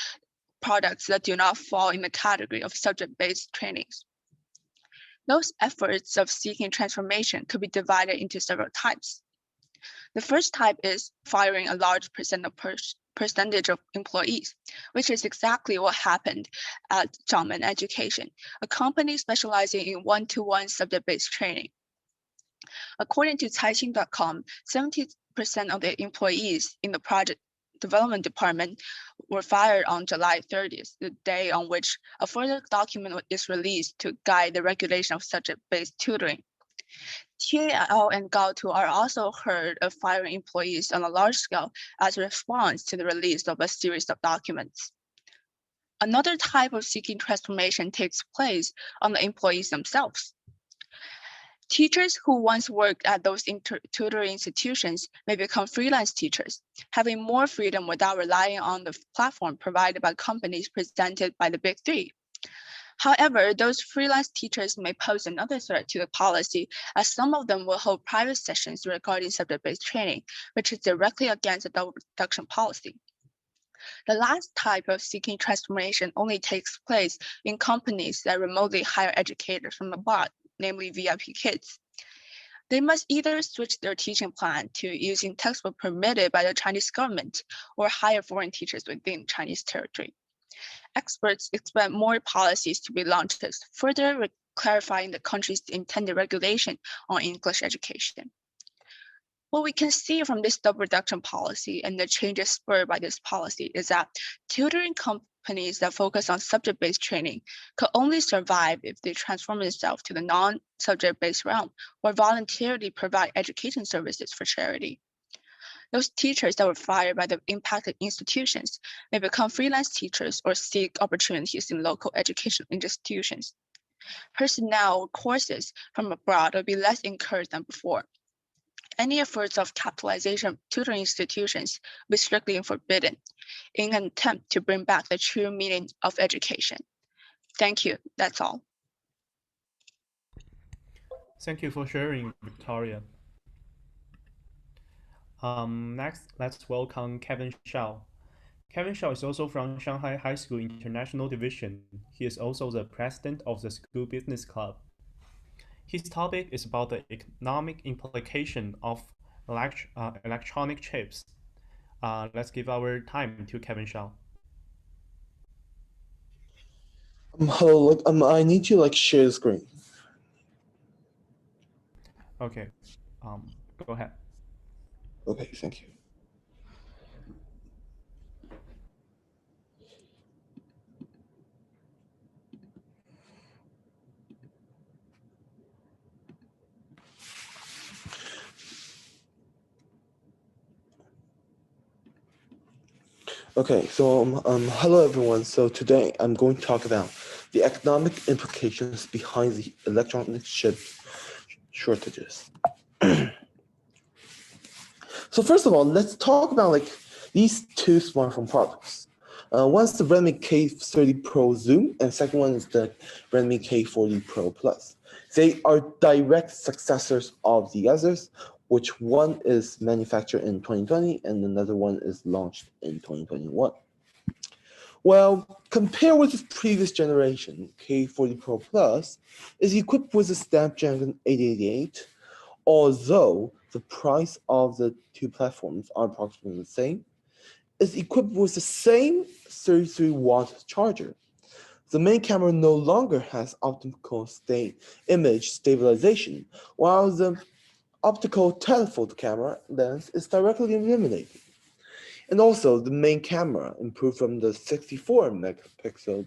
that do not fall in the category of subject-based trainings. Those efforts of seeking transformation could be divided into several types. The first type is firing a large percentage of employees, which is exactly what happened at Zhangmen Education, a company specializing in one-to-one subject-based training. According to Caixin.com, 70% of the employees in the project development department were fired on July 30th, the day on which a further document is released to guide the regulation of subject-based tutoring. TAL and Gaotu are also heard of firing employees on a large scale as a response to the release of a series of documents. Another type of seeking transformation takes place on the employees themselves. Teachers who once worked at those tutoring institutions may become freelance teachers, having more freedom without relying on the platform provided by companies presented by the Big Three. However, those freelance teachers may pose another threat to the policy, as some of them will hold private sessions regarding subject-based training, which is directly against the double reduction policy. The last type of seeking transformation only takes place in companies that remotely hire educators from abroad, namely VIP Kids. They must either switch their teaching plan to using textbook permitted by the Chinese government or hire foreign teachers within Chinese territory. Experts expect more policies to be launched, further clarifying the country's intended regulation on English education. What we can see from this double reduction policy and the changes spurred by this policy is that tutoring companies that focus on subject-based training could only survive if they transform themselves to the non-subject-based realm or voluntarily provide education services for charity. Those teachers that were fired by the impacted institutions may become freelance teachers or seek opportunities in local educational institutions. Personnel or courses from abroad will be less encouraged than before. Any efforts of capitalization of tutoring institutions will be strictly forbidden in an attempt to bring back the true meaning of education. Thank you, that's all. Thank you for sharing, Victoria. Next, let's welcome Kevin Shao. Kevin Shao is also from Shanghai High School International Division. He is also the president of the School Business Club. His topic is about the economic implication of electronic chips. Let's give our time to Kevin Shao. Hello, I need to share the screen. Okay, go ahead. Okay, thank you. Okay, so hello everyone. So today I'm going to talk about the economic implications behind the electronic chip shortages. So first of all, let's talk about these two smartphone products. One's the Redmi K30 Pro Zoom, and second one is the Redmi K40 Pro Plus. They are direct successors of the others, which one is manufactured in 2020 and another one is launched in 2021. Well, compared with its previous generation, K40 Pro Plus is equipped with a Snapdragon 888, although the price of the two platforms are approximately the same. Is equipped with the same 33-watt charger. The main camera no longer has optical image stabilization, while the optical telephoto camera lens is directly eliminated. And also, the main camera improved from the 64 megapixel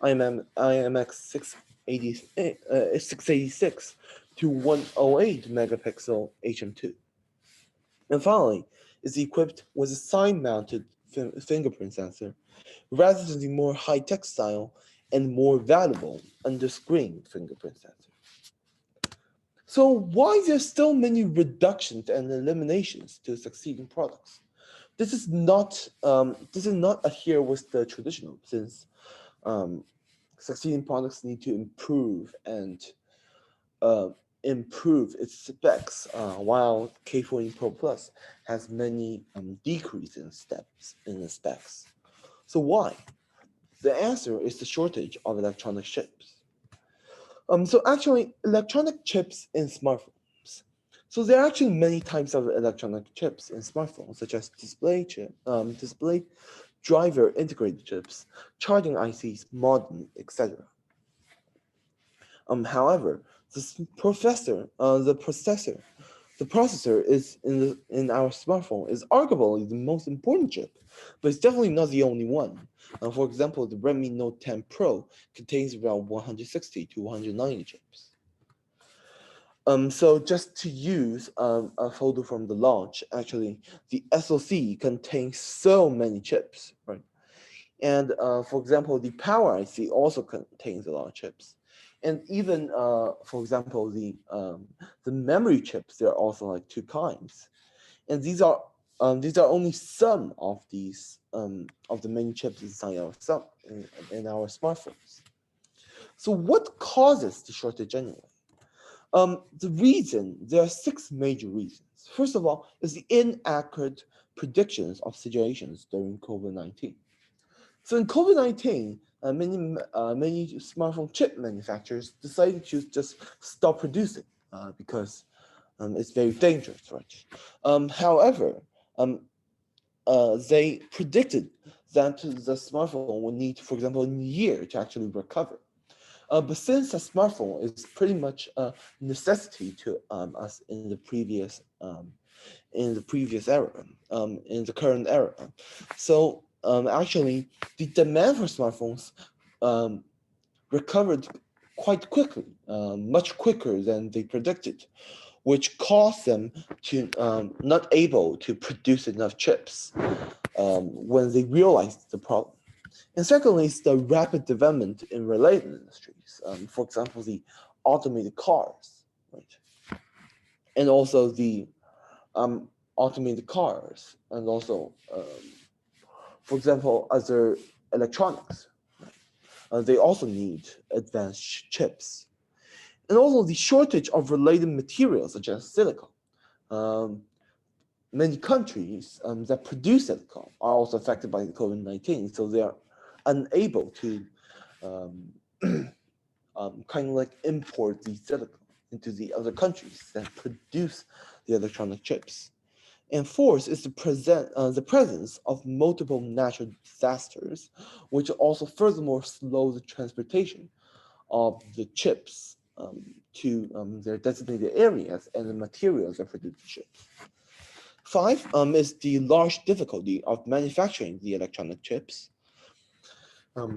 IMX 686 to 108 megapixel HM2. And finally, is equipped with a side-mounted fingerprint sensor rather than the more high-tech style and more valuable under-screen fingerprint sensor. So why there's still many reductions and eliminations to succeeding products? This is not adhere with the traditional, since succeeding products need to improve and improve its specs, while K40 Pro Plus has many decreases in the specs. So why? The answer is the shortage of electronic chips. So actually, electronic chips in smartphones. So there are actually many types of electronic chips in smartphones, such as display driver integrated chips, charging ICs, modem, etc. However, the processor is in our smartphone is arguably the most important chip, but it's definitely not the only one. For example, the Redmi Note 10 Pro contains around 160 to 190 chips. So just to use a photo from the launch, actually, the SoC contains so many chips, right? And for example, the power IC also contains a lot of chips. And even, for example, the memory chips, there are also like two kinds. And these are only some of these of the many chips inside in our smartphones. So what causes the shortage anyway? There are 6 major reasons. First of all, is the inaccurate predictions of situations during COVID-19. So in COVID-19, many smartphone chip manufacturers decided to just stop producing because it's very dangerous, right? However, they predicted that the smartphone would need, for example, a year to actually recover. But since a smartphone is pretty much a necessity to us in the previous era, in the current era, so actually the demand for smartphones recovered quite quickly, much quicker than they predicted, which caused them to not able to produce enough chips when they realized the problem. And secondly, is the rapid development in related industries. For example, the automated cars, right? And also the automated cars, and also, for example, other electronics. Right? They also need advanced chips. And also the shortage of related materials such as silicon. Many countries that produce silicon are also affected by the COVID-19, so they are unable to kind of like import the silicon into the other countries that produce the electronic chips. And fourth is the presence of multiple natural disasters, which also furthermore slow the transportation of the chips to their designated areas and the materials that produce the chips. 5 is the large difficulty of manufacturing the electronic chips.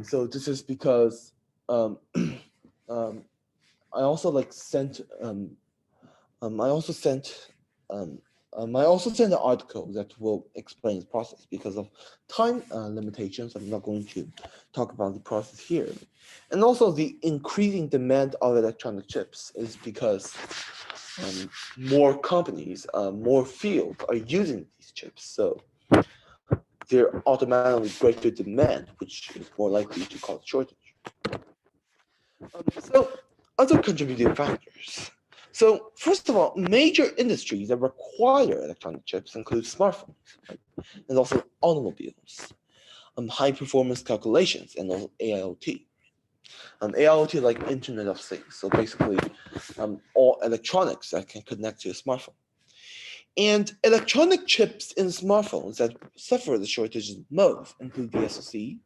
So this is because I also sent an article that will explain the process. Because of time limitations, I'm not going to talk about the process here. And also the increasing demand of electronic chips is because more companies, more fields are using these chips. So they're automatically greater demand, which is more likely to cause shortage. So other contributing factors. So first of all, major industries that require electronic chips include smartphones, right? And also automobiles, high performance calculations, and also AIoT. AIoT like Internet of Things. So basically, all electronics that can connect to a smartphone. And electronic chips in smartphones that suffer the shortages most include the SoC,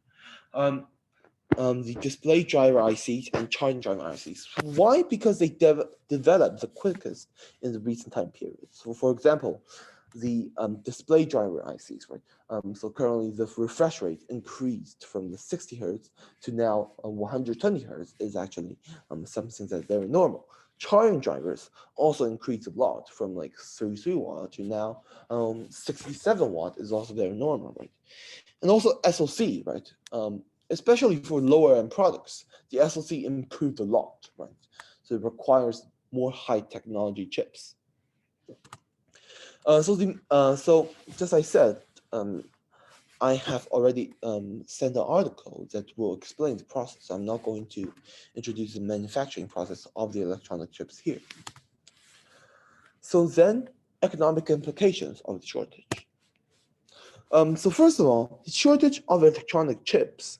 the display driver ICs, and charging driver ICs. Why? Because they developed the quickest in the recent time period. So for example, the display driver ICs, right? So currently the refresh rate increased from the 60 hertz to now 120 hertz is actually something that's very normal. Charging drivers also increased a lot from like 33 watt to now 67 watt is also very normal, right? And also SoC, right? Especially for lower end products, the SoC improved a lot, right? So it requires more high technology chips. So just I said, I have already sent an article that will explain the process. I'm not going to introduce the manufacturing process of the electronic chips here. So then, economic implications of the shortage. So first of all, the shortage of electronic chips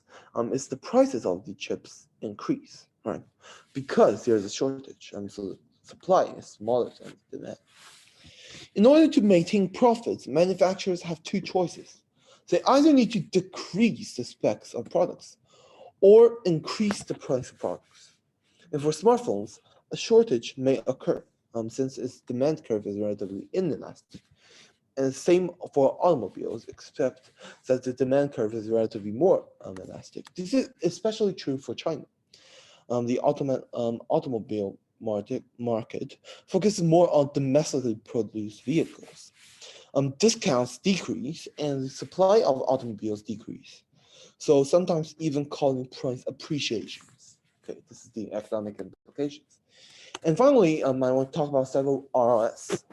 is the prices of the chips increase, right? Because there's a shortage, so the supply is smaller than the demand. In order to maintain profits, manufacturers have two choices. They either need to decrease the specs of products or increase the price of products. And for smartphones, a shortage may occur since its demand curve is relatively inelastic. And the same for automobiles, except that the demand curve is relatively more elastic. This is especially true for China. The automobile market focuses more on domestically produced vehicles. Discounts decrease and the supply of automobiles decrease. So sometimes even causing price appreciations. Okay, this is the economic implications. And finally, I want to talk about several RRS.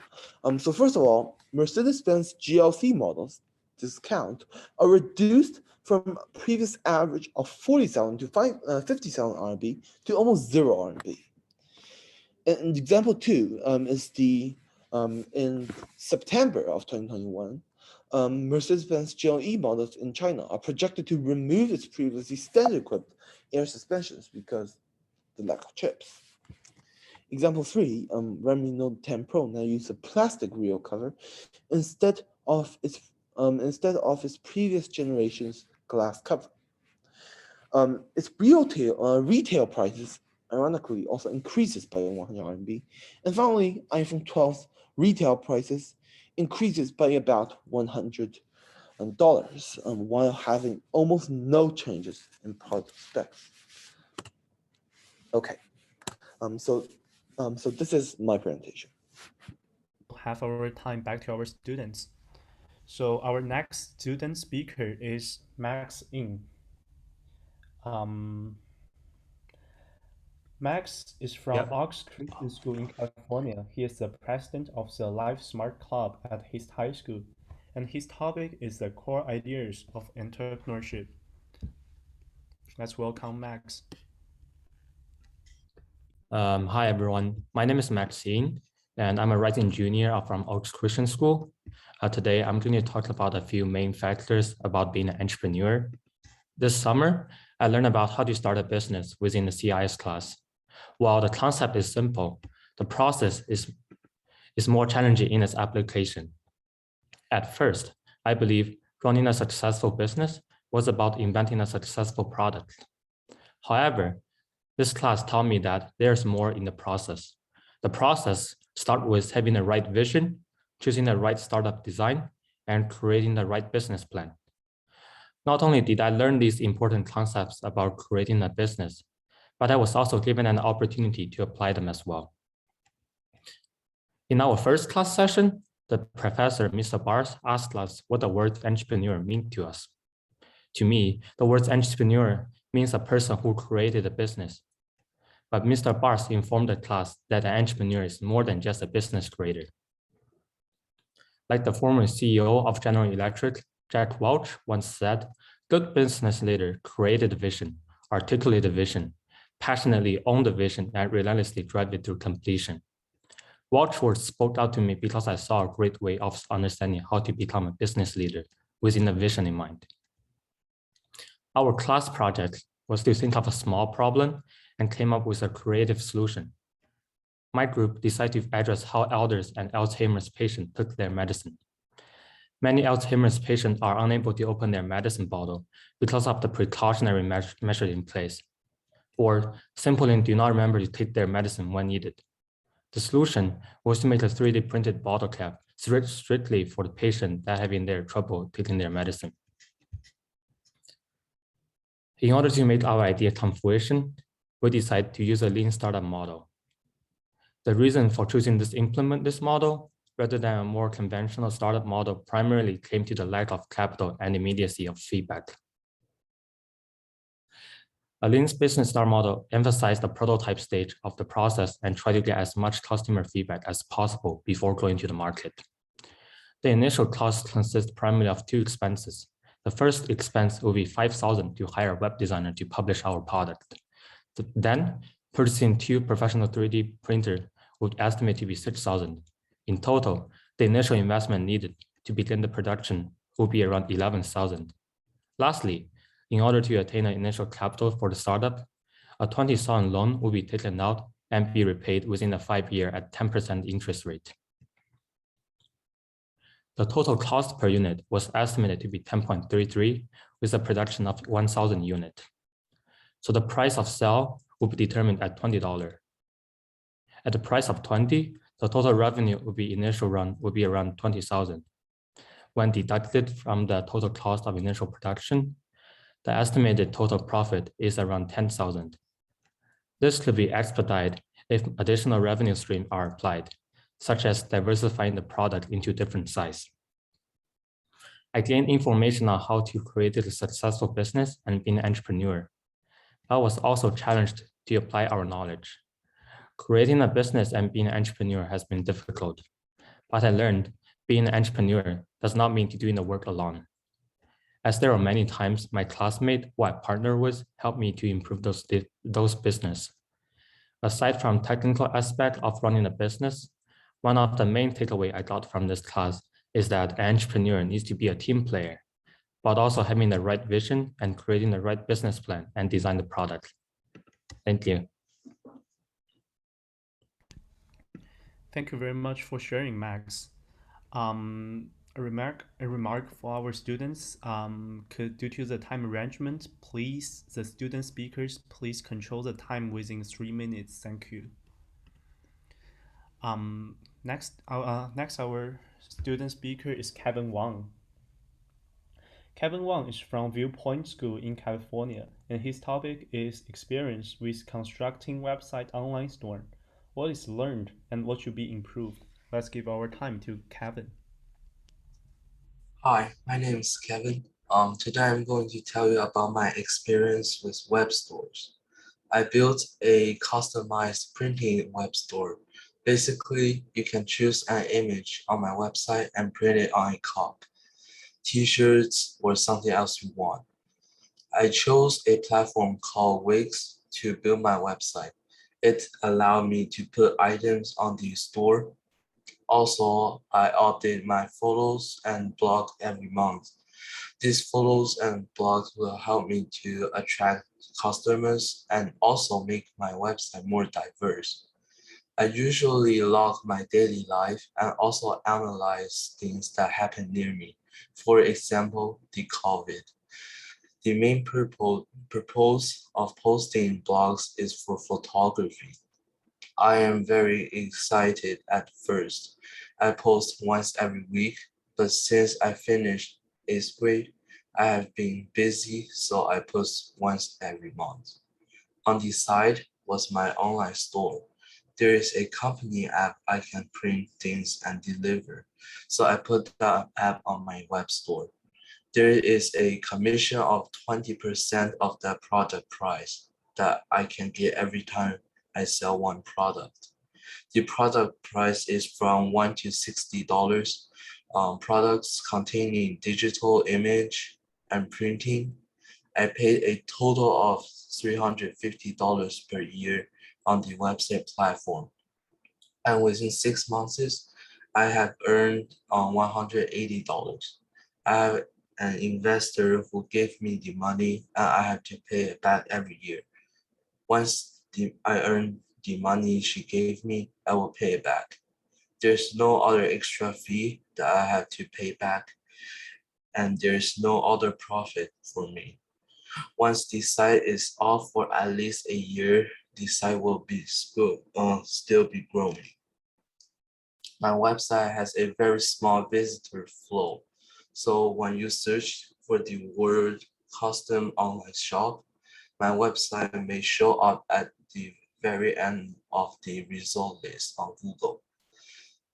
So first of all, Mercedes-Benz GLC models discount are reduced from a previous average of 40,000 to 50,000 RMB to almost 0 RMB. And example two is the in September of 2021, Mercedes-Benz GLE models in China are projected to remove its previously standard-equipped air suspensions because the lack of chips. Example three, Redmi Note 10 Pro now uses a plastic rear cover instead of its previous generation's glass cover. Its retail prices ironically also increases by 100 RMB. And finally, iPhone 12's retail prices increases by about $100 while having almost no changes in product specs. Okay, so this is my presentation. Half our time back to our students. So our next student speaker is Max Yin. Max is from Oaks Christian School in California. He is the president of the Life Smart Club at his high school, and his topic is the core ideas of entrepreneurship. Let's welcome Max. Hi, everyone. My name is Maxine, and I'm a rising junior from Oaks Christian School. Today, I'm going to talk about a few main factors about being an entrepreneur. This summer, I learned about how to start a business within the CIS class. While the concept is simple, the process is more challenging in its application. At first, I believe running a successful business was about inventing a successful product. However, this class taught me that there's more in the process. The process starts with having the right vision, choosing the right startup design, and creating the right business plan. Not only did I learn these important concepts about creating a business, but I was also given an opportunity to apply them as well. In our first class session, the professor, Mr. Bars, asked us what the word entrepreneur means to us. To me, the word entrepreneur means a person who created a business. But Mr. Bars informed the class that an entrepreneur is more than just a business creator. Like the former CEO of General Electric, Jack Welch once said, "Good business leader created vision, articulated vision, passionately owned the vision, and relentlessly drive it through completion." Welch's words spoke out to me because I saw a great way of understanding how to become a business leader within a vision in mind. Our class project was to think of a small problem and came up with a creative solution. My group decided to address how elders and Alzheimer's patients took their medicine. Many Alzheimer's patients are unable to open their medicine bottle because of the precautionary measures in place, or simply do not remember to take their medicine when needed. The solution was to make a 3D printed bottle cap strictly for the patient that having their trouble taking their medicine. In order to make our idea come to fruition, we decided to use a lean startup model. The reason for choosing to implement this model rather than a more conventional startup model primarily came to the lack of capital and immediacy of feedback. A lean business startup model emphasized the prototype stage of the process and tried to get as much customer feedback as possible before going to the market. The initial cost consists primarily of two expenses. The first expense will be $5,000 to hire a web designer to publish our product. Then, purchasing two professional 3D printers would estimate to be $6,000. In total, the initial investment needed to begin the production will be around $11,000. Lastly, in order to attain an initial capital for the startup, a $20,000 loan will be taken out and be repaid within a 5-year at 10% interest rate. The total cost per unit was estimated to be 10.33 with a production of 1,000 units. So the price of sale will be determined at $20. At the price of 20, the total revenue will be initial run will be around 20,000. When deducted from the total cost of initial production, the estimated total profit is around 10,000. This could be expedited if additional revenue streams are applied, such as diversifying the product into different sizes. I gained information on how to create a successful business and being an entrepreneur. I was also challenged to apply our knowledge. Creating a business and being an entrepreneur has been difficult, but I learned being an entrepreneur does not mean to doing the work alone. As there are many times my classmate who I partner with helped me to improve those business. Aside from technical aspect of running a business, one of the main takeaway I got from this class is that an entrepreneur needs to be a team player, but also having the right vision and creating the right business plan and design the product. Thank you. Thank you very much for sharing, Max. A remark for our students. Due to the time arrangement, please, the student speakers, please control the time within 3 minutes. Thank you. Next, our student speaker is Kevin Wang. Kevin Wang is from Viewpoint School in California, and his topic is experience with constructing website online store. What is learned and what should be improved? Let's give our time to Kevin. Hi, my name is Kevin. Today I'm going to tell you about my experience with web stores. I built a customized printing web store. Basically, you can choose an image on my website and print it on a cup, t-shirts, or something else you want. I chose a platform called Wix to build my website. It allowed me to put items on the store. Also, I update my photos and blog every month. These photos and blogs will help me to attract customers and also make my website more diverse. I usually log my daily life and also analyze things that happen near me. For example, the COVID. The main purpose of posting blogs is for photography. I am very excited at first. I post once every week, but since I finished 8th grade, I have been busy, so I post once every month. On the side was my online store. There is a company app I can print things and deliver, so I put that app on my web store. There is a commission of 20% of the product price that I can get every time I sell one product. The product price is from $1 to $60. products containing digital image and printing. I paid a total of $350 per year on the website platform. And within 6 months, I have earned $180. I have an investor who gave me the money and I have to pay it back every year. Once I earn the money she gave me, I will pay it back. There's no other extra fee that I have to pay back, and there's no other profit for me. Once the site is off for at least a year, the site will be still be growing. My website has a very small visitor flow. So when you search for the word custom online shop, my website may show up at the very end of the result list on Google.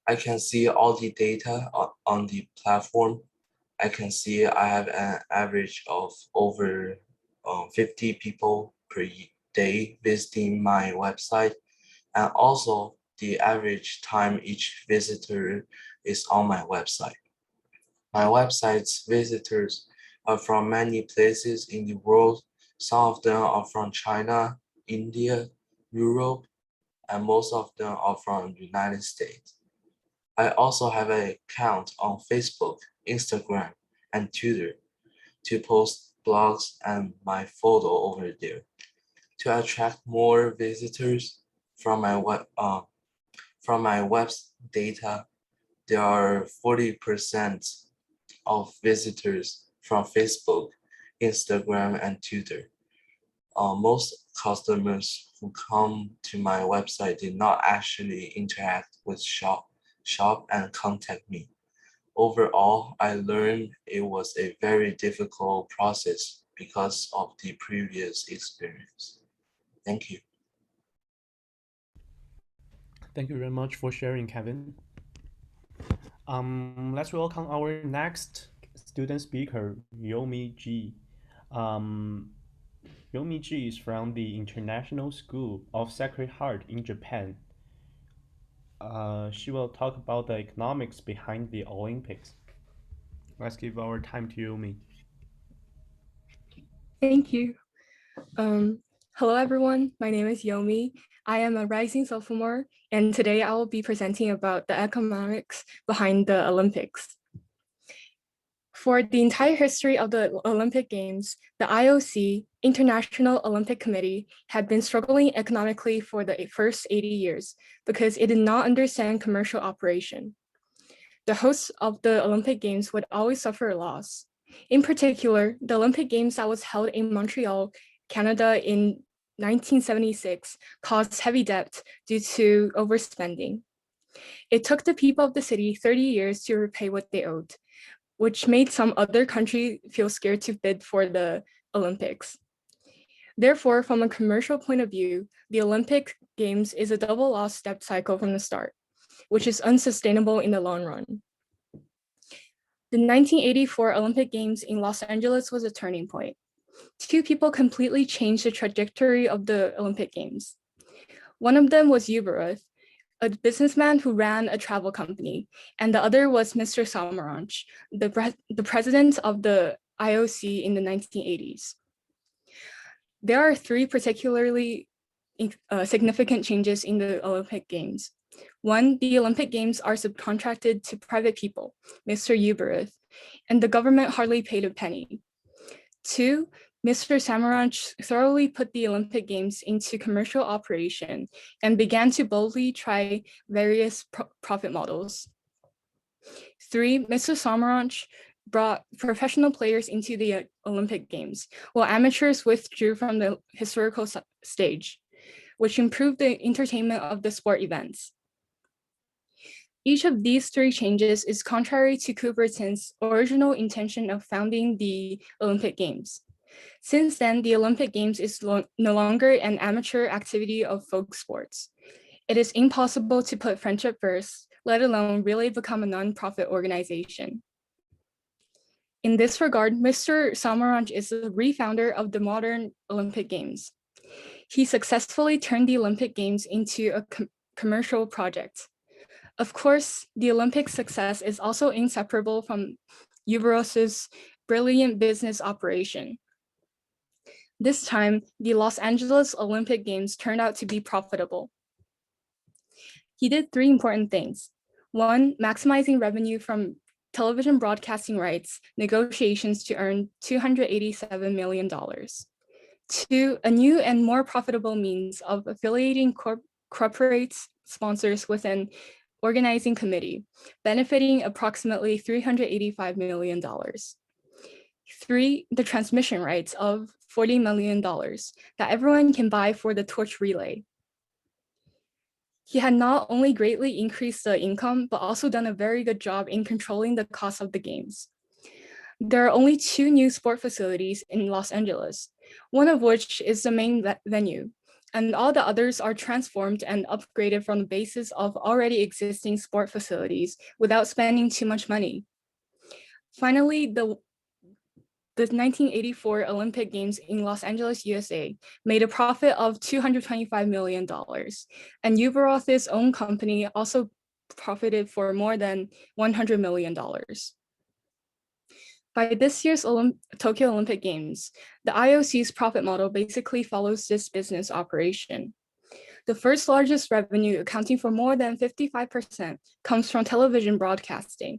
I can see all the data on the platform. I can see I have an average of over 50 people per day visiting my website, and also the average time each visitor is on my website. My website's visitors are from many places in the world. Some of them are from China, India, Europe, and most of them are from the United States. I also have an account on Facebook, Instagram, and Twitter to post blogs and my photo over there. To attract more visitors from my web's data, there are 40% of visitors from Facebook, Instagram, and Twitter. Most customers who come to my website did not actually interact with shop and contact me. Overall, I learned it was a very difficult process because of the previous experience. Thank you. Thank you very much for sharing, Kevin. Let's welcome our next student speaker, Yomi Ji. Yomi Ji is from the International School of Sacred Heart in Japan. She will talk about the economics behind the Olympics. Let's give our time to Yomi. Thank you. Hello, everyone. My name is Yomi. I am a rising sophomore, and today I will be presenting about the economics behind the Olympics. For the entire history of the Olympic Games, the IOC, International Olympic Committee, had been struggling economically for the first 80 years because it did not understand commercial operation. The hosts of the Olympic Games would always suffer a loss. In particular, the Olympic Games that was held in Montreal, Canada in 1976 caused heavy debt due to overspending. It took the people of the city 30 years to repay what they owed, which made some other country feel scared to bid for the Olympics. Therefore, from a commercial point of view, the Olympic Games is a double loss debt cycle from the start, which is unsustainable in the long run. The 1984 Olympic Games in Los Angeles was a turning point. Two people completely changed the trajectory of the Olympic Games. One of them was Uberuth, a businessman who ran a travel company, and the other was Mr. Samaranch, the president of the IOC in the 1980s. There are three particularly significant changes in the Olympic Games. One, the Olympic Games are subcontracted to private people, Mr. Uberuth, and the government hardly paid a penny. Two, Mr. Samaranch thoroughly put the Olympic Games into commercial operation and began to boldly try various profit models. Three, Mr. Samaranch brought professional players into the Olympic Games, while amateurs withdrew from the historical stage, which improved the entertainment of the sport events. Each of these three changes is contrary to Coubertin's original intention of founding the Olympic Games. Since then, the Olympic Games is no longer an amateur activity of folk sports. It is impossible to put friendship first, let alone really become a non-profit organization. In this regard, Mr. Samaranch is the refounder of the modern Olympic Games. He successfully turned the Olympic Games into a commercial project. Of course, the Olympic success is also inseparable from Uberos's brilliant business operation. This time, the Los Angeles Olympic Games turned out to be profitable. He did three important things. One, maximizing revenue from television broadcasting rights negotiations to earn $287 million. Two, a new and more profitable means of affiliating corporate sponsors with an organizing committee, benefiting approximately $385 million. Three, the transmission rights of $40 million that everyone can buy for the torch relay. He had not only greatly increased the income, but also done a very good job in controlling the cost of the games. There are only two new sport facilities in Los Angeles, one of which is the main venue, and all the others are transformed and upgraded from the basis of already existing sport facilities without spending too much money. Finally, the 1984 Olympic Games in Los Angeles, USA made a profit of $225 million, and Uberos's own company also profited for more than $100 million. By this year's Tokyo Olympic Games, the IOC's profit model basically follows this business operation. The first largest revenue, accounting for more than 55%, comes from television broadcasting.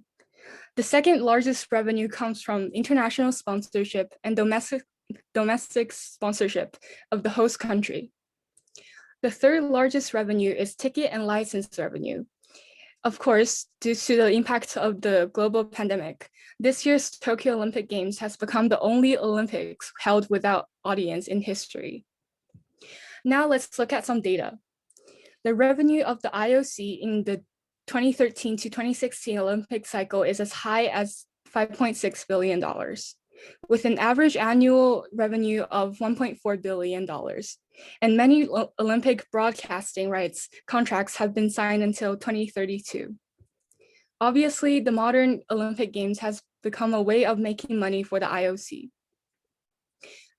The second largest revenue comes from international sponsorship and domestic sponsorship of the host country. The third largest revenue is ticket and license revenue. Of course, due to the impact of the global pandemic, this year's Tokyo Olympic Games has become the only Olympics held without audience in history. Now let's look at some data. The revenue of the IOC in the 2013 to 2016 Olympic cycle is as high as $5.6 billion, with an average annual revenue of $1.4 billion. And many Olympic broadcasting rights contracts have been signed until 2032. Obviously, the modern Olympic Games has become a way of making money for the IOC.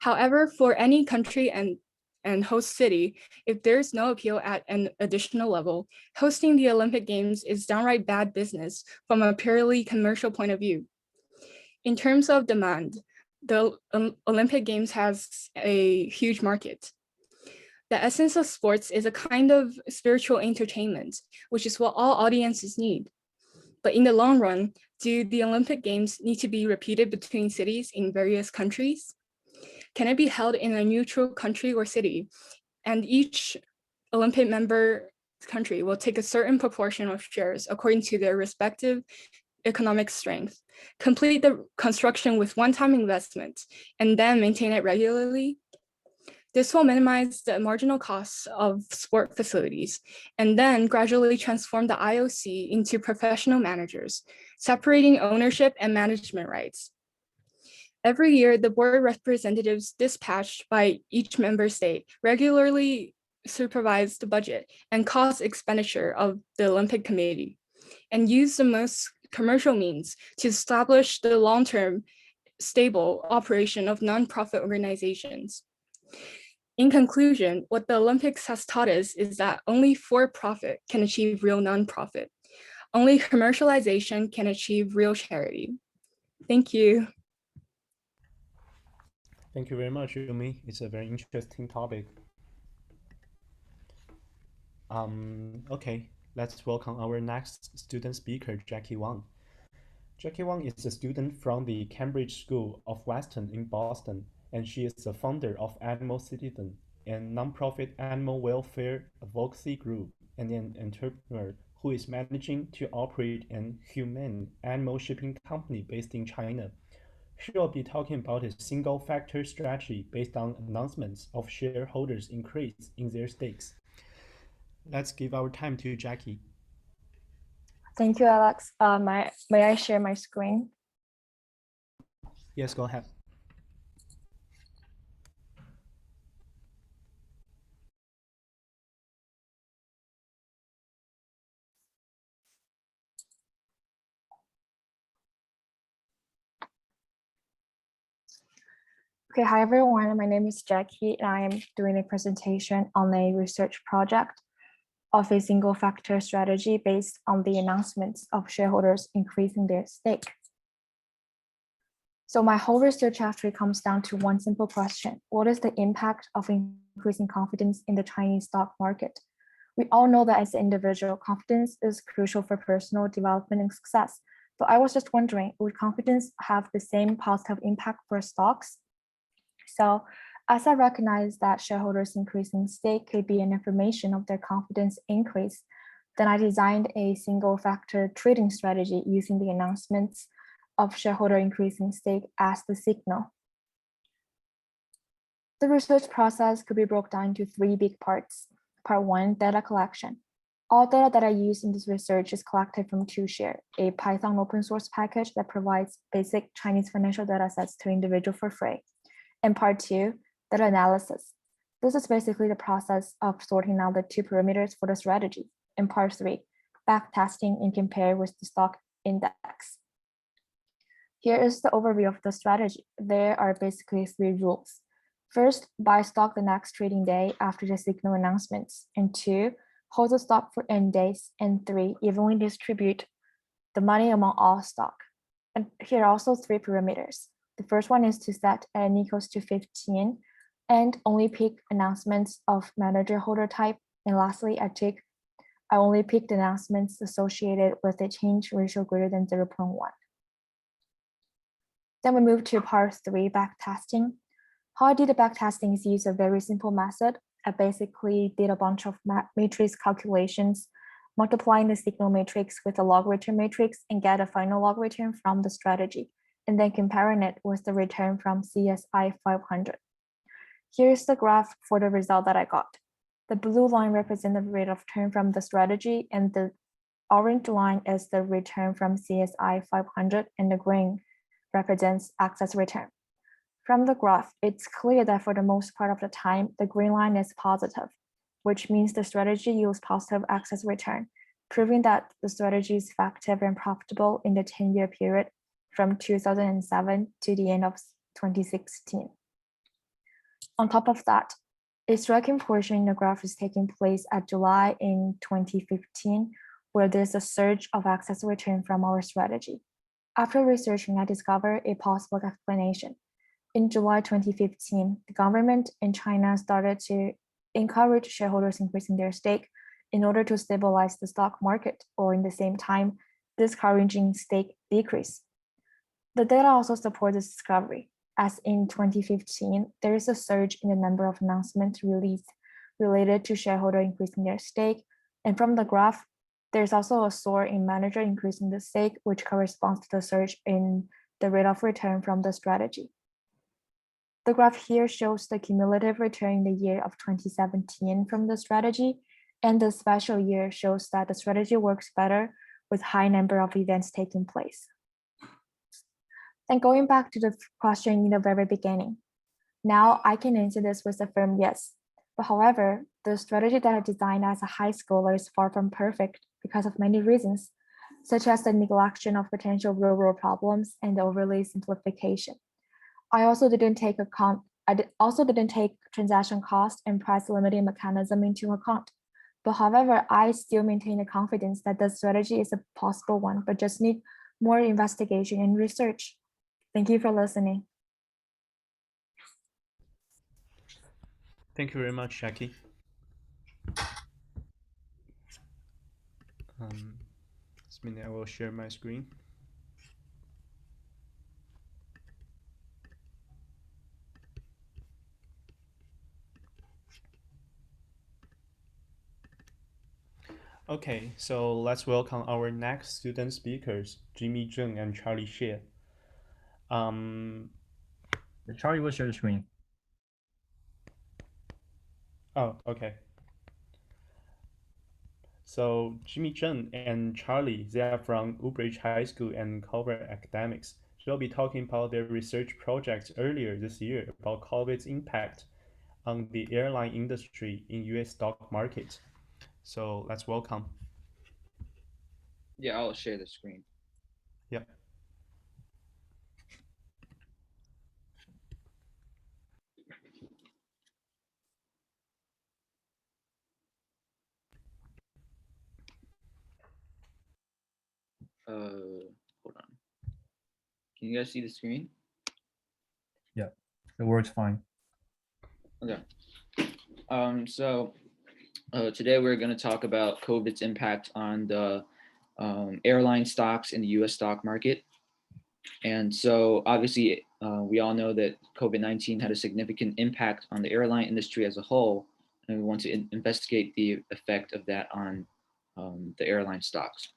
However, for any country and host city, if there's no appeal at an additional level, hosting the Olympic Games is downright bad business from a purely commercial point of view. In terms of demand, the Olympic Games has a huge market. The essence of sports is a kind of spiritual entertainment, which is what all audiences need. But in the long run, do the Olympic Games need to be repeated between cities in various countries? Can it be held in a neutral country or city? And each Olympic member country will take a certain proportion of shares according to their respective economic strength, complete the construction with one-time investment, and then maintain it regularly. This will minimize the marginal costs of sport facilities, and then gradually transform the IOC into professional managers, separating ownership and management rights. Every year, the board representatives dispatched by each member state regularly supervise the budget and cost expenditure of the Olympic Committee and use the most commercial means to establish the long-term stable operation of nonprofit organizations. In conclusion, what the Olympics has taught us is that only for-profit can achieve real nonprofit. Only commercialization can achieve real charity. Thank you. Thank you very much, Yumi. It's a very interesting topic. Okay, let's welcome our next student speaker, Jackie Wang. Jackie Wang is a student from the Cambridge School of Western in Boston, and she is the founder of Animal Citizen, a nonprofit animal welfare advocacy group, and an entrepreneur who is managing to operate an humane animal shipping company based in China. She will be talking about a single factor strategy based on announcements of shareholders' increase in their stakes. Let's give our time to Jackie. Thank you, Alex. May I share my screen? Yes, go ahead. Okay, hi everyone. My name is Jackie, and I am doing a presentation on a research project of a single factor strategy based on the announcements of shareholders increasing their stake. So my whole research actually comes down to one simple question. What is the impact of increasing confidence in the Chinese stock market? We all know that as an individual, confidence is crucial for personal development and success. But I was just wondering, would confidence have the same positive impact for stocks? So as I recognize that shareholders increasing stake could be an information of their confidence increase, then I designed a single factor trading strategy using the announcements of shareholder increasing stake as the signal. The research process could be broken down into three big parts. Part one, data collection. All data that I use in this research is collected from TwoShare, a Python open source package that provides basic Chinese financial data sets to individuals for free. And part two, data analysis. This is basically the process of sorting out the two parameters for the strategy. And part three, backtesting and compare with the stock index. Here is the overview of the strategy. There are basically three rules. First, buy stock the next trading day after the signal announcements. And two, hold the stock for N days. And three, evenly distribute the money among all stock. And here are also three parameters. The first one is to set n equals to 15 and only pick announcements of manager holder type. And lastly, I only picked announcements associated with a change ratio greater than 0.1. Then we move to part three, backtesting. How I did the backtesting is use a very simple method. I basically did a bunch of matrix calculations, multiplying the signal matrix with the log return matrix and get a final log return from the strategy, and then comparing it with the return from CSI 500. Here's the graph for the result that I got. The blue line represents the rate of return from the strategy, and the orange line is the return from CSI 500, and the green represents excess return. From the graph, it's clear that for the most part of the time, the green line is positive, which means the strategy yields positive excess return, proving that the strategy is effective and profitable in the 10-year period from 2007 to the end of 2016. On top of that, a striking portion in the graph is taking place at July in 2015, where there's a surge of excess return from our strategy. After researching, I discovered a possible explanation. In July 2015, the government in China started to encourage shareholders increasing their stake in order to stabilize the stock market, or in the same time, discouraging stake decrease. The data also support this discovery, as in 2015, there is a surge in the number of announcements released related to shareholder increasing their stake. And from the graph, there's also a soar in manager increasing the stake, which corresponds to the surge in the rate of return from the strategy. The graph here shows the cumulative return in the year of 2017 from the strategy, and the special year shows that the strategy works better with high number of events taking place. And going back to the question in the very beginning, now I can answer this with a firm yes. But however, the strategy that I designed as a high schooler is far from perfect because of many reasons, such as the neglection of potential real-world problems and the overly simplification. I also didn't take transaction cost and price limiting mechanism into account. But however, I still maintain the confidence that the strategy is a possible one, but just need more investigation and research. Thank you for listening. Thank you very much, Jackie. This minute I will share my screen. Okay, so let's welcome our next student speakers, Jimmy Zheng and Charlie Xie. Charlie will share the screen. Oh, okay. So Jimmy Zheng and Charlie, they are from Woodbridge High School and Culver Academics. They'll be talking about their research projects earlier this year about COVID's impact on the airline industry in US stock market. So let's welcome. Yeah, I'll share the screen. Yep. Hold on. Can you guys see the screen? Yeah, it works fine. Okay. Today we're going to talk about COVID's impact on the airline stocks in the U.S. stock market. And so obviously, we all know that COVID-19 had a significant impact on the airline industry as a whole, and we want to investigate the effect of that on the airline stocks.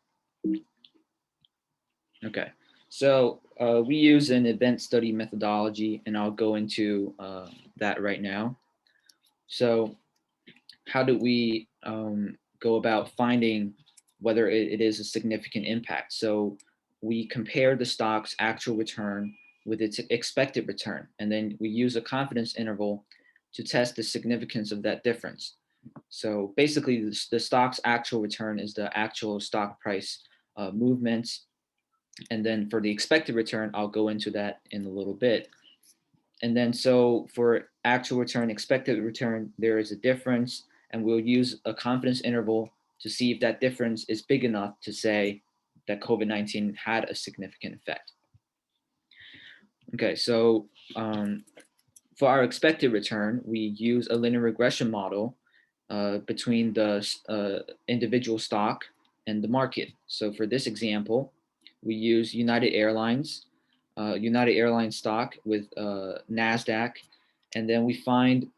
Okay, so we use an event study methodology, and I'll go into that right now. So how do we go about finding whether it is a significant impact? So we compare the stock's actual return with its expected return, and then we use a confidence interval to test the significance of that difference. So basically, the stock's actual return is the actual stock price movements. And then for the expected return, I'll go into that in a little bit. And then so for actual return, expected return, there is a difference, and we'll use a confidence interval to see if that difference is big enough to say that COVID-19 had a significant effect. Okay, so for our expected return, we use a linear regression model between the individual stock and the market. So for this example, we use United Airlines stock with NASDAQ, and then we find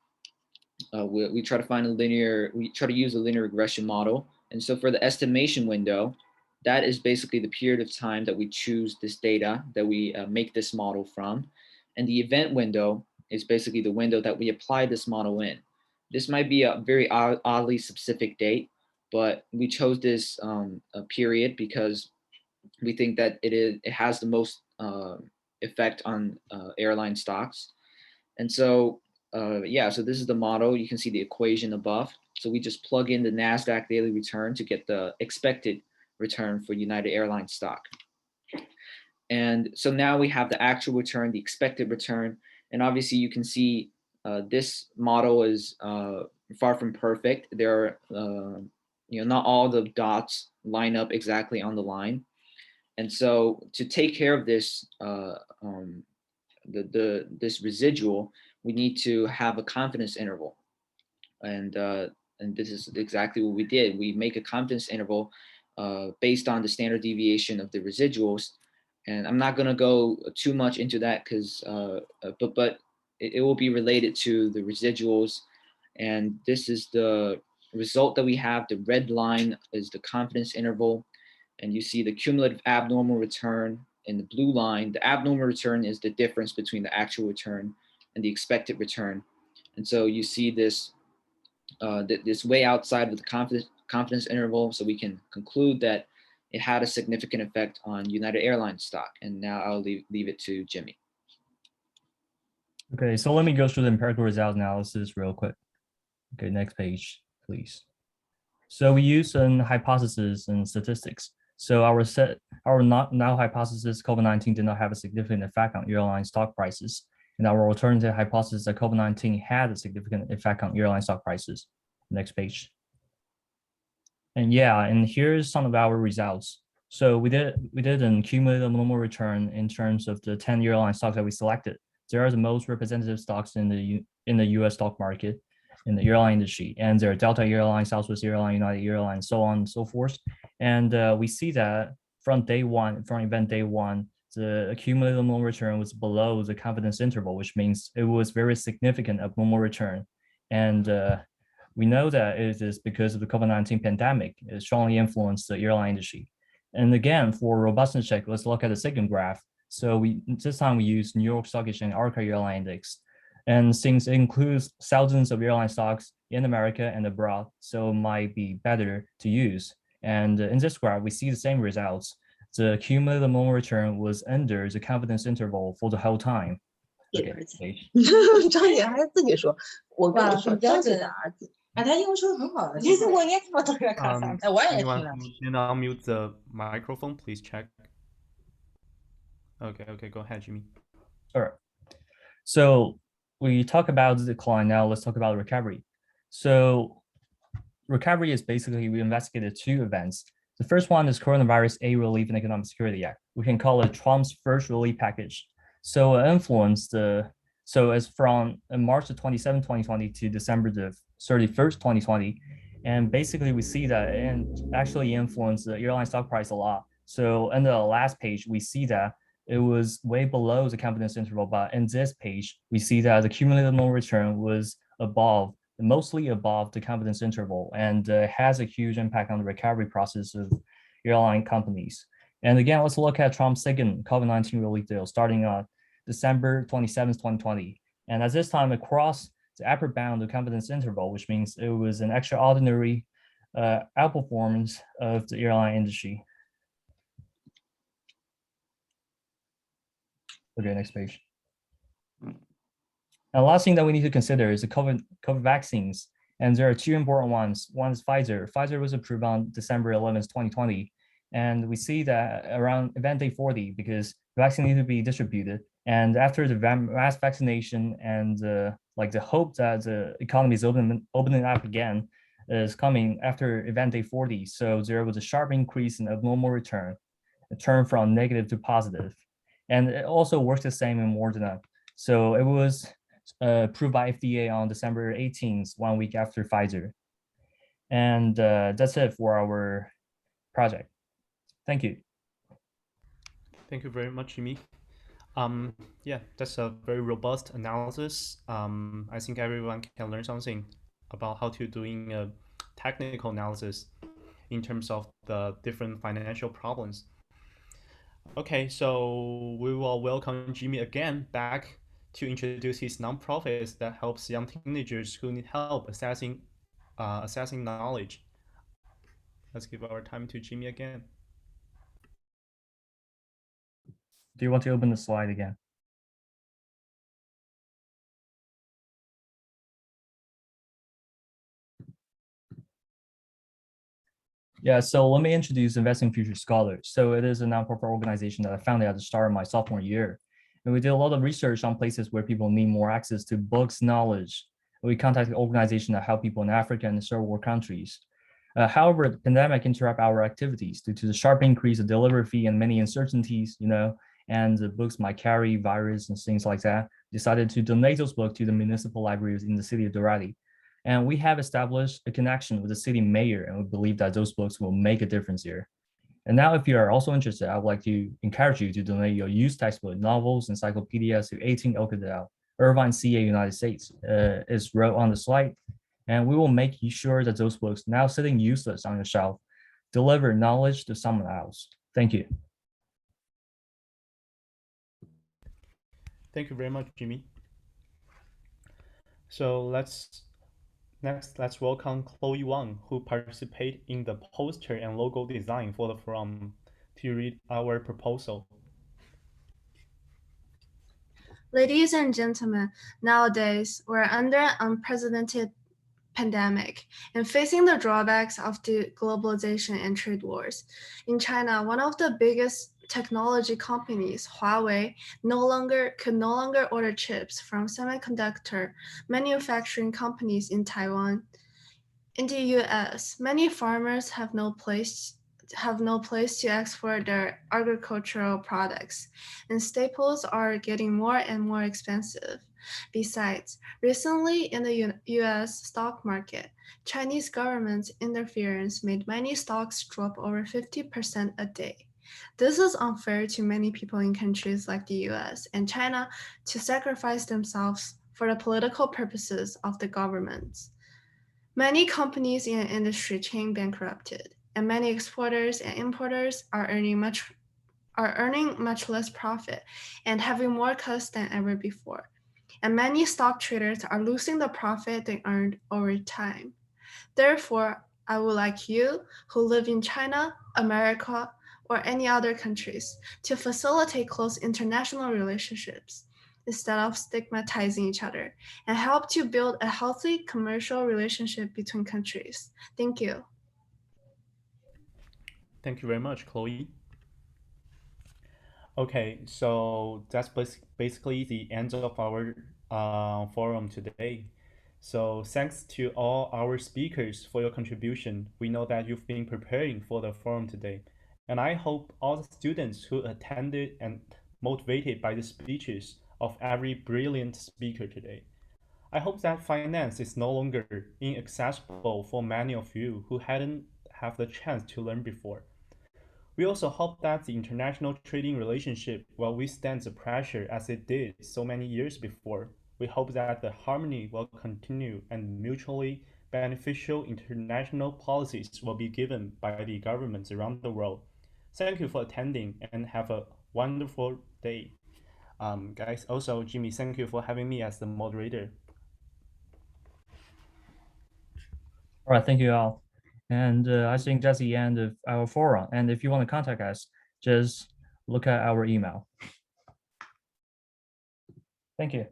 we try to use a linear regression model. And so for the estimation window, that is basically the period of time that we choose this data that we make this model from. And the event window is basically the window that we apply this model in. This might be a very oddly specific date, but we chose this period because we think that it has the most effect on airline stocks. And so, so this is the model. You can see the equation above. So we just plug in the NASDAQ daily return to get the expected return for United Airlines stock. And so now we have the actual return, the expected return. And obviously you can see this model is far from perfect. There are, not all the dots line up exactly on the line. And so to take care of this, this residual, we need to have a confidence interval. And this is exactly what we did. We make a confidence interval based on the standard deviation of the residuals. And I'm not going to go too much into that because, but it will be related to the residuals. And this is the result that we have. The red line is the confidence interval. And you see the cumulative abnormal return in the blue line. The abnormal return is the difference between the actual return and the expected return. And so you see this, this way outside of the confidence interval. So we can conclude that it had a significant effect on United Airlines stock. And now I'll leave it to Jimmy. Okay, so let me go through the empirical result analysis real quick. Okay, next page, please. So we use an hypothesis and statistics. So our null hypothesis, COVID-19 did not have a significant effect on airline stock prices. And our alternative hypothesis that COVID-19 had a significant effect on airline stock prices. Next page. And here's some of our results. So we did an cumulative normal return in terms of the 10 airline stocks that we selected. They are the most representative stocks in the US stock market, in the airline industry. And there are Delta Airlines, Southwest Airlines, United Airlines, so on and so forth. And we see that from event day one, the accumulated normal return was below the confidence interval, which means it was very significant abnormal return. And we know that it is because of the COVID-19 pandemic. It strongly influenced the airline industry. And again, for robustness check, let's look at the second graph. So this time we use New York Stock Exchange ARCA Airline Index. And since it includes thousands of airline stocks in America and abroad, so it might be better to use. And in this graph, we see the same results. The cumulative normal return was under the confidence interval for the whole time. Okay, 张姐还自己说，我跟你说，张姐的儿子，他英文说的很好的。其实我也怎么都是看上，我也听了。Can unmute the microphone, please check. Okay, go ahead, Jimmy. All right. So we talk about the decline. Now let's talk about recovery. So recovery is basically we investigated two events. The first one is Coronavirus Aid Relief and Economic Security Act. We can call it Trump's first relief package. So it influenced so it's from March the 27th, 2020 to December the 31st, 2020. And basically we see that it actually influenced the airline stock price a lot. So in the last page, we see that it was way below the confidence interval, but in this page, we see that the cumulative normal return was mostly above the confidence interval, and has a huge impact on the recovery process of airline companies. And again, let's look at Trump's second COVID-19 relief deal starting on December 27th, 2020. And at this time, it crossed the upper bound of confidence interval, which means it was an extraordinary outperformance of the airline industry. Okay, next page. And the last thing that we need to consider is the COVID vaccines. And there are two important ones. One is Pfizer. Pfizer was approved on December 11th, 2020. And we see that around event day 40, because the vaccine needs to be distributed. And after the mass vaccination and like the hope that the economy is opening up again is coming after event day 40. So there was a sharp increase in abnormal return, a turn from negative to positive. And it also works the same in Moderna. So it was approved by FDA on December 18th, 1 week after Pfizer. And that's it for our project. Thank you. Thank you very much, Jimmy. Yeah, that's a very robust analysis. I think everyone can learn something about how to doing a technical analysis in terms of the different financial problems. Okay, so we will welcome Jimmy again back to introduce his nonprofits that helps young teenagers who need help assessing knowledge. Let's give our time to Jimmy again. Do you want to open the slide again? Yeah, so let me introduce Investing Future Scholars. So it is a nonprofit organization that I founded at the start of my sophomore year. And we did a lot of research on places where people need more access to books, knowledge. We contacted organizations that help people in Africa and third world countries. However, the pandemic interrupted our activities due to the sharp increase of delivery fee and many uncertainties, and the books might carry virus and things like that. Decided to donate those books to the municipal libraries in the city of Durrani. And we have established a connection with the city mayor, and we believe that those books will make a difference here. And now, if you are also interested, I would like to encourage you to donate your used textbook, novels, encyclopedias to 18 Oakdale, Irvine, CA, United States. It's wrote on the slide. And we will make sure that those books now sitting useless on your shelf deliver knowledge to someone else. Thank you. Thank you very much, Jimmy. So let's welcome Chloe Wang, who participated in the poster and logo design for the forum, to read our proposal. Ladies and gentlemen, nowadays we're under an unprecedented pandemic and facing the drawbacks of the globalization and trade wars. In China, one of the biggest technology companies, Huawei, could no longer order chips from semiconductor manufacturing companies in Taiwan. In the US, many farmers have no place to export their agricultural products, and staples are getting more and more expensive. Besides, recently in the US stock market, Chinese government interference made many stocks drop over 50% a day. This is unfair to many people in countries like the US and China to sacrifice themselves for the political purposes of the government. Many companies in the industry chain bankrupted, and many exporters and importers are earning much less profit and having more costs than ever before. And many stock traders are losing the profit they earned over time. Therefore, I would like you who live in China, America, or any other countries to facilitate close international relationships instead of stigmatizing each other, and help to build a healthy commercial relationship between countries. Thank you. Thank you very much, Chloe. Okay, so that's basically the end of our forum today. So thanks to all our speakers for your contribution. We know that you've been preparing for the forum today. And I hope all the students who attended and motivated by the speeches of every brilliant speaker today. I hope that finance is no longer inaccessible for many of you who hadn't have the chance to learn before. We also hope that the international trading relationship will withstand the pressure as it did so many years before. We hope that the harmony will continue and mutually beneficial international policies will be given by the governments around the world. Thank you for attending and have a wonderful day. Guys, also Jimmy, thank you for having me as the moderator. All right, thank you all. And I think that's the end of our forum. And if you want to contact us, just look at our email. Thank you.